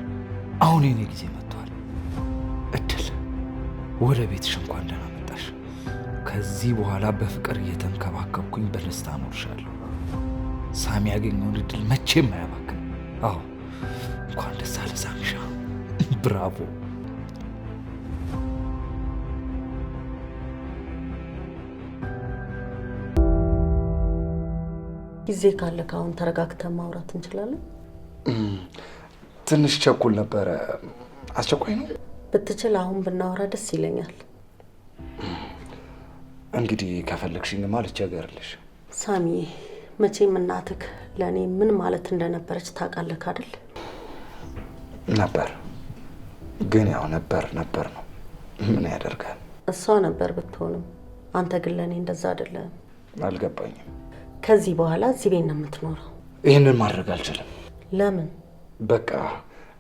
አሁን የኔ ጊዜ መጥቷል። እድል ወደ ቤትሽ እንኳን ደህና መጣሽ። ከዚህ በኋላ በፍቅር እየተንከባከብኩኝ በደስታ አኖርሻለሁ። ሳሚ ያገኘውን እድል መቼም አያባክን። አዎ እንኳን ደስ አለ ሳሚሻ። ብራቮ። ጊዜ ካለ ካሁን ተረጋግተን ማውራት እንችላለን። ትንሽ ቸኩል ነበረ። አስቸኳይ ነው? ብትችል አሁን ብናወራ ደስ ይለኛል። እንግዲህ ከፈለግሽኝማ ልቸገርልሽ። ሳሚ፣ መቼም እናትህ ለእኔ ምን ማለት እንደነበረች ታውቃለህ አይደል? ነበር፣ ግን ያው ነበር ነው። ምን ያደርጋል። እሷ ነበር ብትሆንም አንተ ግን ለእኔ እንደዛ አይደለም። አልገባኝም። ከዚህ በኋላ እዚህ ቤት ነው የምትኖረው። ይህንን ማድረግ አልችልም። ለምን? በቃ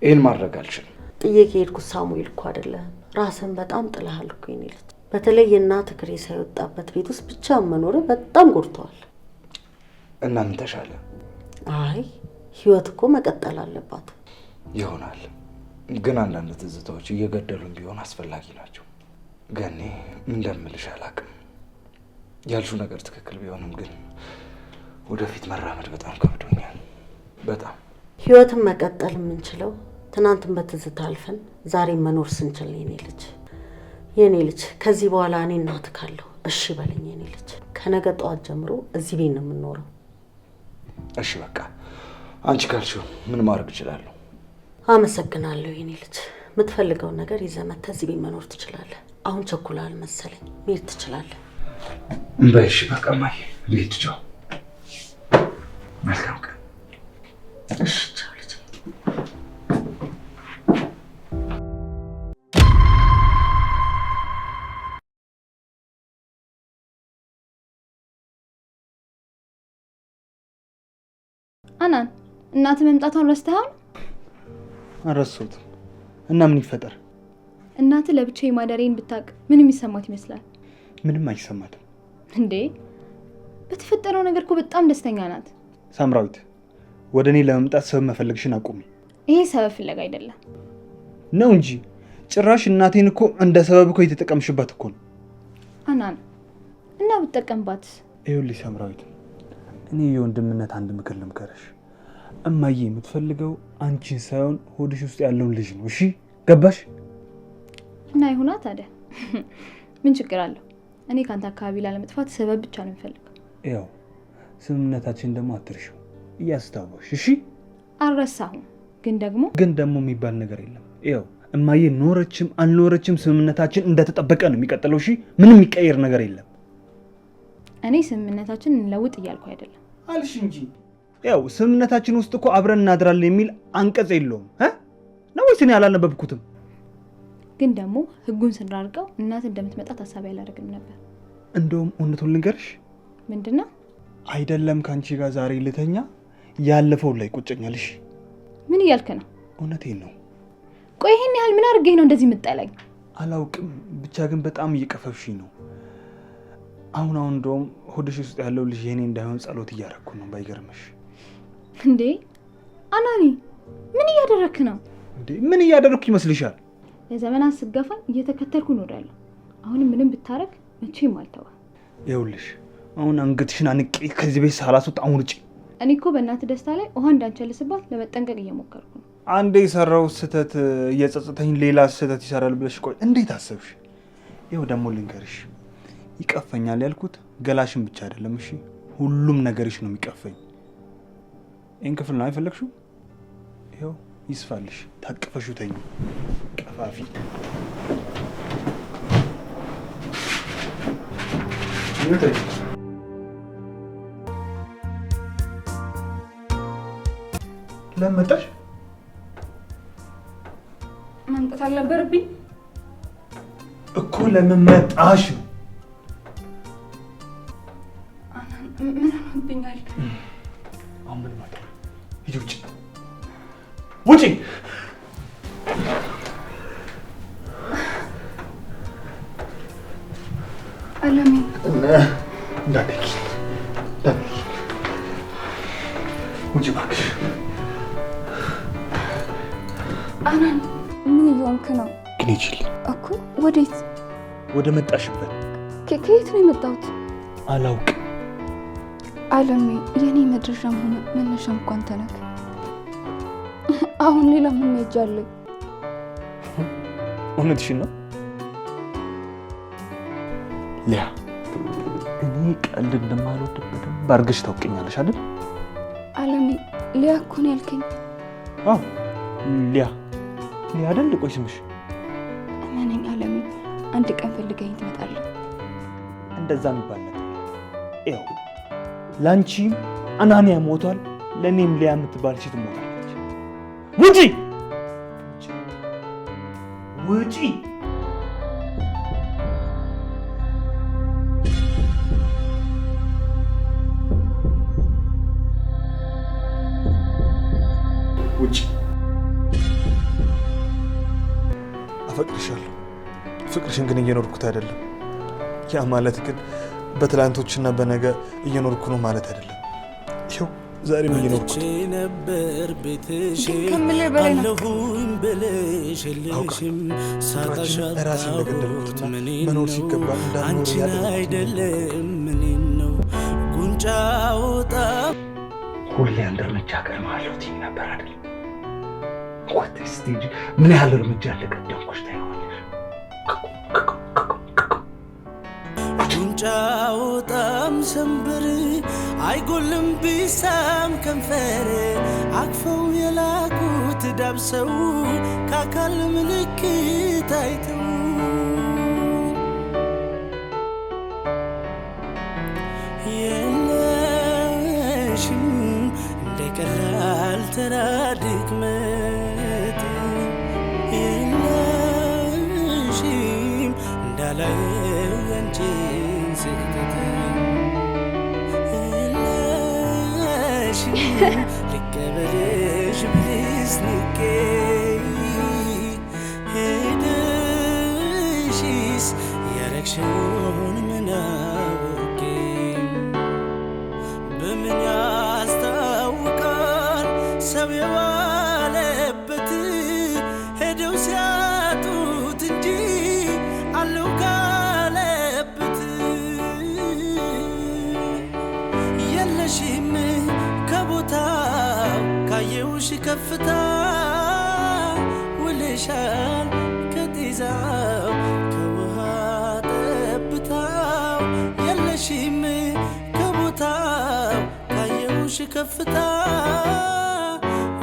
ይህን ማድረግ አልችልም። ጥዬ ከሄድኩት ሳሙኤል እኮ አይደለም፣ ራስን በጣም ጥለሃል እኮ የኔ ልጅ። በተለይ የእናትህ ሬሳ የወጣበት ቤት ውስጥ ብቻ መኖር በጣም ጎድተዋል። እና ምን ተሻለ? አይ ህይወት እኮ መቀጠል አለባት። ይሆናል፣ ግን አንዳንድ ትዝታዎች እየገደሉን ቢሆን አስፈላጊ ናቸው። ገኔ እንደምልሽ አላውቅም። ያልሽው ነገር ትክክል ቢሆንም ግን ወደፊት መራመድ በጣም ከብዶኛል። በጣም ህይወትን መቀጠል የምንችለው ትናንትን በትዝታ አልፈን ዛሬ መኖር ስንችል የኔ ልጅ ከዚህ በኋላ እኔ እናትህ ካለሁ እሺ በለኝ የኔ ልጅ። ከነገ ጠዋት ጀምሮ እዚህ ቤት ነው የምንኖረው። እሺ በቃ አንቺ ካልሽው ምን ማድረግ እችላለሁ? አመሰግናለሁ የኔ ልጅ። የምትፈልገውን ነገር ይዘህ መተህ እዚህ ቤት መኖር ትችላለህ። አሁን ቸኩላል መሰለኝ፣ መሄድ ትችላለህ። በእሺ በቃ ማይ ቤት ቻው። መልካም ቀን። እሺ ቻው ልጅ። አናን እናት መምጣቷን ረስተሃል? አረሳሁትም። እና ምን ይፈጠር? እናት ለብቻዬ ማደሬን ብታውቅ ምን የሚሰማት ይመስላል? ምንም አይሰማትም። እንዴ በተፈጠረው ነገር እኮ በጣም ደስተኛ ናት። ሳምራዊት፣ ወደ እኔ ለመምጣት ሰበብ መፈለግሽን አቁሚ። ይሄ ሰበብ ፍለጋ አይደለም ነው እንጂ ጭራሽ እናቴን እኮ እንደ ሰበብ እኮ የተጠቀምሽባት እኮ ነው። አናን እና ብትጠቀምባት? ይኸውልሽ ሳምራዊት፣ እኔ የወንድምነት አንድ ምክር ልምከርሽ። እማዬ የምትፈልገው አንቺን ሳይሆን ሆድሽ ውስጥ ያለውን ልጅ ነው። እሺ ገባሽ? እና ይሁና ታዲያ ምን ችግር አለው? እኔ ካንተ አካባቢ ላለመጥፋት ሰበብ ብቻ ነው የምፈልገው። ያው ስምምነታችን ደግሞ አትርሺው እያስታወሽ። እሺ አልረሳሁም። ግን ደግሞ የሚባል ነገር የለም። ያው እማዬ ኖረችም አልኖረችም ስምምነታችን እንደተጠበቀ ነው የሚቀጥለው። እሺ ምንም የሚቀየር ነገር የለም። እኔ ስምምነታችን እንለውጥ እያልኩ አይደለም አልሽ እንጂ ያው ስምምነታችን ውስጥ እኮ አብረን እናድራለን የሚል አንቀጽ የለውም ነው ወይስ እኔ አላነበብኩትም? ግን ደግሞ ህጉን ስንራርቀው እናት እንደምትመጣ ታሳቢ አላደረግንም ነበር። እንደውም እውነቱን ልንገርሽ። ምንድነው? አይደለም ካንቺ ጋር ዛሬ ልተኛ ያለፈው ላይ ቁጭኛልሽ። ምን እያልክ ነው? እውነቴን ነው። ቆይ ይሄን ያህል ምን አድርጌ ነው እንደዚህ የምጠላኝ? አላውቅም፣ ብቻ ግን በጣም እየቀፈፍሽኝ ነው። አሁን እንደውም ሆድሽ ውስጥ ያለው ልጅ የኔ እንዳይሆን ጸሎት እያደረኩ ነው። ባይገርምሽ። እንዴ አናኒ ምን እያደረክ ነው? እንዴ ምን እያደረኩ ይመስልሻል? ለዘመናት ስገፋኝ እየተከተልኩ እኖራለሁ። አሁንም ምንም ብታረግ መቼም አልተዋ። ይኸውልሽ አሁን አንገትሽን አንቄ ከዚህ ቤት ሳላስወጣ አሁን ውጪ። እኔ እኮ በእናትህ ደስታ ላይ ውሃ እንዳንቸልስባት ለመጠንቀቅ እየሞከርኩ ነው። አንዴ የሰራው ስህተት እየጸጸተኝ ሌላ ስህተት ይሰራል ብለሽ ቆይ እንዴት አሰብሽ? ይኸው ደግሞ ልንገርሽ፣ ይቀፈኛል ያልኩት ገላሽን ብቻ አይደለም እሺ፣ ሁሉም ነገርሽ ነው የሚቀፈኝ። ይህን ክፍል ነው አይፈለግሽው? ይኸው ይስፋልሽ፣ ታቅፈሽው ተኝ። ቀፋፊ ለመጣሽ መምጣት አልነበረብኝ እኮ። ለምን መጣሽ? ምን ሆነብኛል? አሁን ምን ማለት ነው? ሂጂ ውጪ፣ ውጪ። አለሜ እንዳትሄጂ፣ ውጪ እባክሽ። አናን ምን እየሆንክ ነው? ግን ሂጂልኝ እኮ። ወዴት? ወደ መጣሽበት። ከየት ነው የመጣሁት? አላውቅም። አለሜ የኔ መድረሻም ሆነ መነሻም እንኳን ተነክ። አሁን ሌላ ምን ሄጃለሁ? እውነትሽን ነው ሊያ። እኔ ቀልድ እንደማልወድበት ባርግሽ ታውቂኛለሽ አይደል? አለሜ ሊያ እኮ ነው ያልከኝ? አዎ ሊያ። ሊያ አይደል? ቆይ ስምሽ? እመነኝ አለሜ፣ አንድ ቀን ፈልገኝ ትመጣለህ። እንደዛ የሚባል ነገር ይኸው፣ ላንቺም አናንያ ሞቷል፣ ለእኔም ሊያ የምትባል ሴት ሞታለች። ውጪ! ውጪ! ውጪ! አፈቅርሻለሁ። ፍቅርሽን ግን እየኖርኩት አይደለም። ያ ማለት ግን በትላንቶችና በነገ እየኖርኩ ነው ማለት አይደለም። ይኸው ዛሬም እየኖርኩት ነበር። ቤትሽ አለሁኝ ብለሽልሽም ሳጣሻት መኖር ሲገባ አንቺን አይደለም ምኔን ነው ጉንጫ ወጣ ሁሌ አንድ እርምጃ ቀድማለሁ ትይኝ ነበር አይደል? ወጥ ስቴጅ ምን ያህል እርምጃ እንደቀደምኩሽ ታይዋለሽ። ጉንጫ ወጣም ሰንበር አይጎልም ቢሳም ከንፈር አቅፈው የላኩት ዳብሰው ከአካል ምልክት አይተው የለሽም እንደ ቀላል ተራ ድክመት የለሽም እንዳላየው ያንቺን ስህተት የለሽም ልቀበልሽ ብልሽ ንቄ ሄደሽስ ያረግሽውን ምን አውቄ በምን ያስታውቃል ሰው የዋለበት ሄደው ሲያጡት እንጂ አለው ካለበት የለሽም ከቦታው ካየውሽ ከፍታ ውልሻል ከጤዛው ከውሃ ጠብታው የለሽም ከቦታው ካየውሽ ከፍታ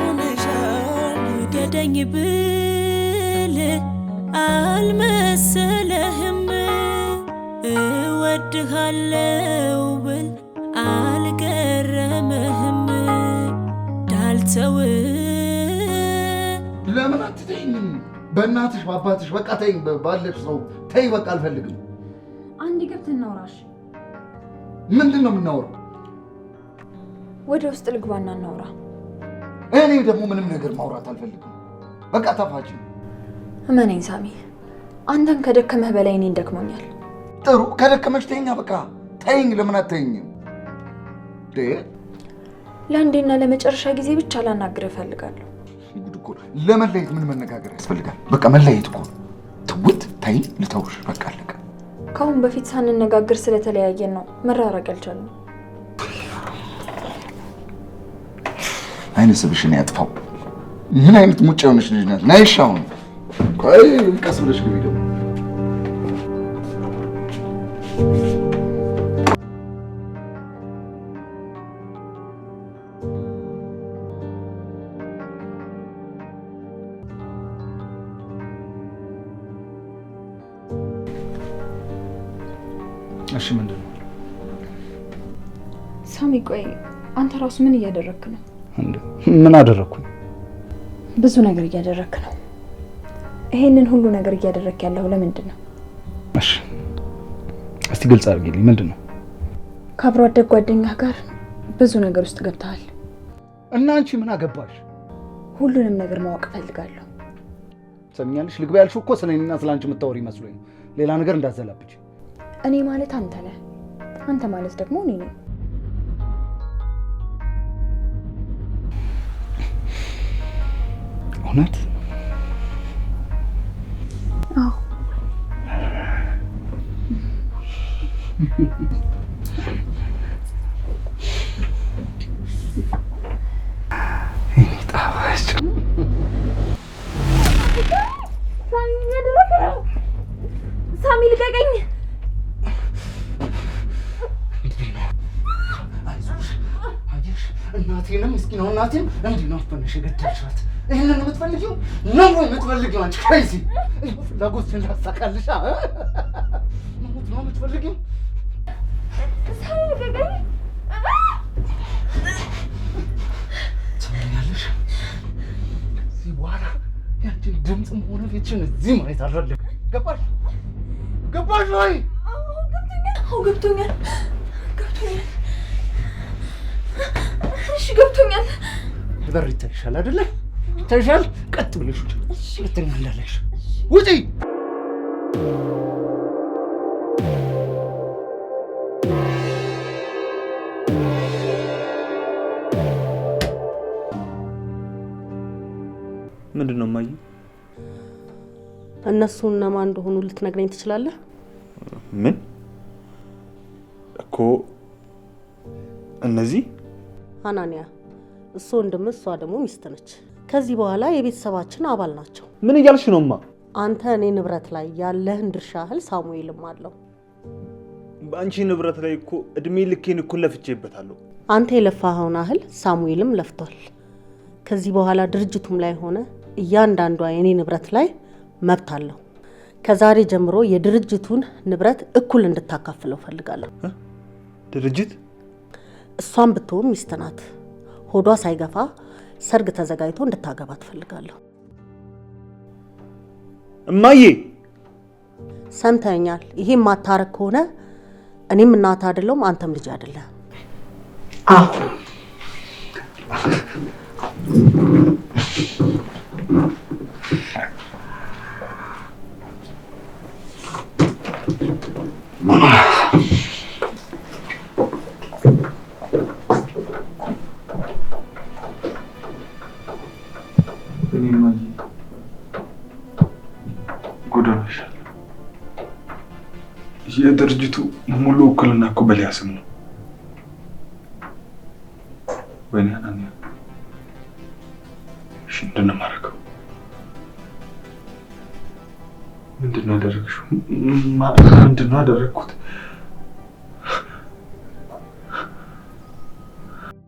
ውልሻል ውደደኝ ብል አልመሰለህም እወድሃለው ብል አልገረመህም ዳልተው ለምን አትተይኝም? በእናትሽ በአባትሽ በቃ ተይኝ። ባለሽ ሰው ተይ በቃ አልፈልግም። አንድ ገብት እናውራሽ። ምንድን ነው የምናወራው? ወደ ውስጥ ልግባና እናውራ። እኔ ደግሞ ምንም ነገር ማውራት አልፈልግም። በቃ ተፋች። እመነኝ ሳሚ፣ አንተን ከደከመህ በላይ እኔን ደክሞኛል። ጥሩ ከደከመሽ ተይኛ በቃ ተይኝ። ለምን አትተይኝም? ለአንዴና ለመጨረሻ ጊዜ ብቻ ላናግርህ እፈልጋለሁ። ለመለየት ምን መነጋገር ያስፈልጋል? በቃ መለየት እኮ ትውት ተይ ልተውሽ በቃ አለቀ። ከአሁን በፊት ሳንነጋገር ስለተለያየን ነው መራራቅ ያልቻልነው። አይነ ስብሽን ያጥፋው። ምን አይነት ሙጫ የሆነች ልጅ ናት? ናይሽ አሁን ቆይ ቀስ ብለሽ ግቢ ደግሞ እሺ ምንድን ነው? ሳሚ ቆይ አንተ ራሱ ምን እያደረክ ነው? ምን አደረኩኝ? ብዙ ነገር እያደረክ ነው። ይሄንን ሁሉ ነገር እያደረክ ያለው ለምንድን ነው? እሺ እስቲ ግልጽ አድርጊልኝ፣ ምንድን ነው? ከአብሮ አደግ ጓደኛህ ጋር ብዙ ነገር ውስጥ ገብተሃል እና አንቺ ምን አገባሽ? ሁሉንም ነገር ማወቅ ፈልጋለሁ። ሰምኛለሽ? ልግባ ያልሽው እኮ ስለኔና ስላንቺ የምታወሪ መስሎኝ ነው። ሌላ ነገር እንዳዘላብሽ። እኔ ማለት አንተ ነህ፣ አንተ ማለት ደግሞ እኔ ነኝ። እውነት? አዎ። ሳሚ ልቀቀኝ! እናቴንም ምስኪናው እናቴን እንዲህ ነው ፈንሽ የገደልሻት። ይሄንን የምትፈልጊው ነው ወይ የምትፈልጊው? አንቺ ከይሲ ፍላጎትሽን ላሳካልሽ ነው የምትፈልጊው? ትሰሚኛለሽ? ከዚህ በኋላ ያንቺን ድምፅም ሆነ ፊትሽን እዚህ ማየት አልፈልግም። ገባሽ? ገባሽ ወይ? አዎ ገብቶኛል። እሺ ገብቶኛል። በር ይታይሻል አይደለ? ይታይሻል። ቀጥ ብለሽ ውጪ። ሁለተኛ እንዳለሽ ውጪ። ምንድን ነው እማዬ? እነሱ እነማን እንደሆኑ ልትነግረኝ ትችላለህ? ምን እኮ እነዚህ ሀናንያ እሱ ወንድም እሷ ደግሞ ሚስት ነች። ከዚህ በኋላ የቤተሰባችን አባል ናቸው። ምን እያልሽ ነውማ? አንተ እኔ ንብረት ላይ ያለህን ድርሻ ያህል ሳሙኤልም አለው። በአንቺ ንብረት ላይ እኮ እድሜ ልኬን እኮ ለፍቼበታለሁ። አንተ የለፋኸውን ያህል ሳሙኤልም ለፍቷል። ከዚህ በኋላ ድርጅቱም ላይ ሆነ እያንዳንዷ የኔ ንብረት ላይ መብት አለው። ከዛሬ ጀምሮ የድርጅቱን ንብረት እኩል እንድታካፍለው ፈልጋለሁ። ድርጅት? እሷን ብትሆን ሚስት ናት። ሆዷ ሳይገፋ ሰርግ ተዘጋጅቶ እንድታገባ ትፈልጋለሁ። እማዬ ሰምተኛል? ይሄ ማታረክ ከሆነ እኔም እናት አይደለም አንተም ልጅ አይደለም። አዎ የድርጅቱ ሙሉ ውክልና እኮ በሊያ ስም ነው። ወይኔ ሀናንያ፣ እሺ ምንድን ነው የማደርገው? ምንድን ነው ያደረግሽው? ምንድን ነው ያደረግኩት?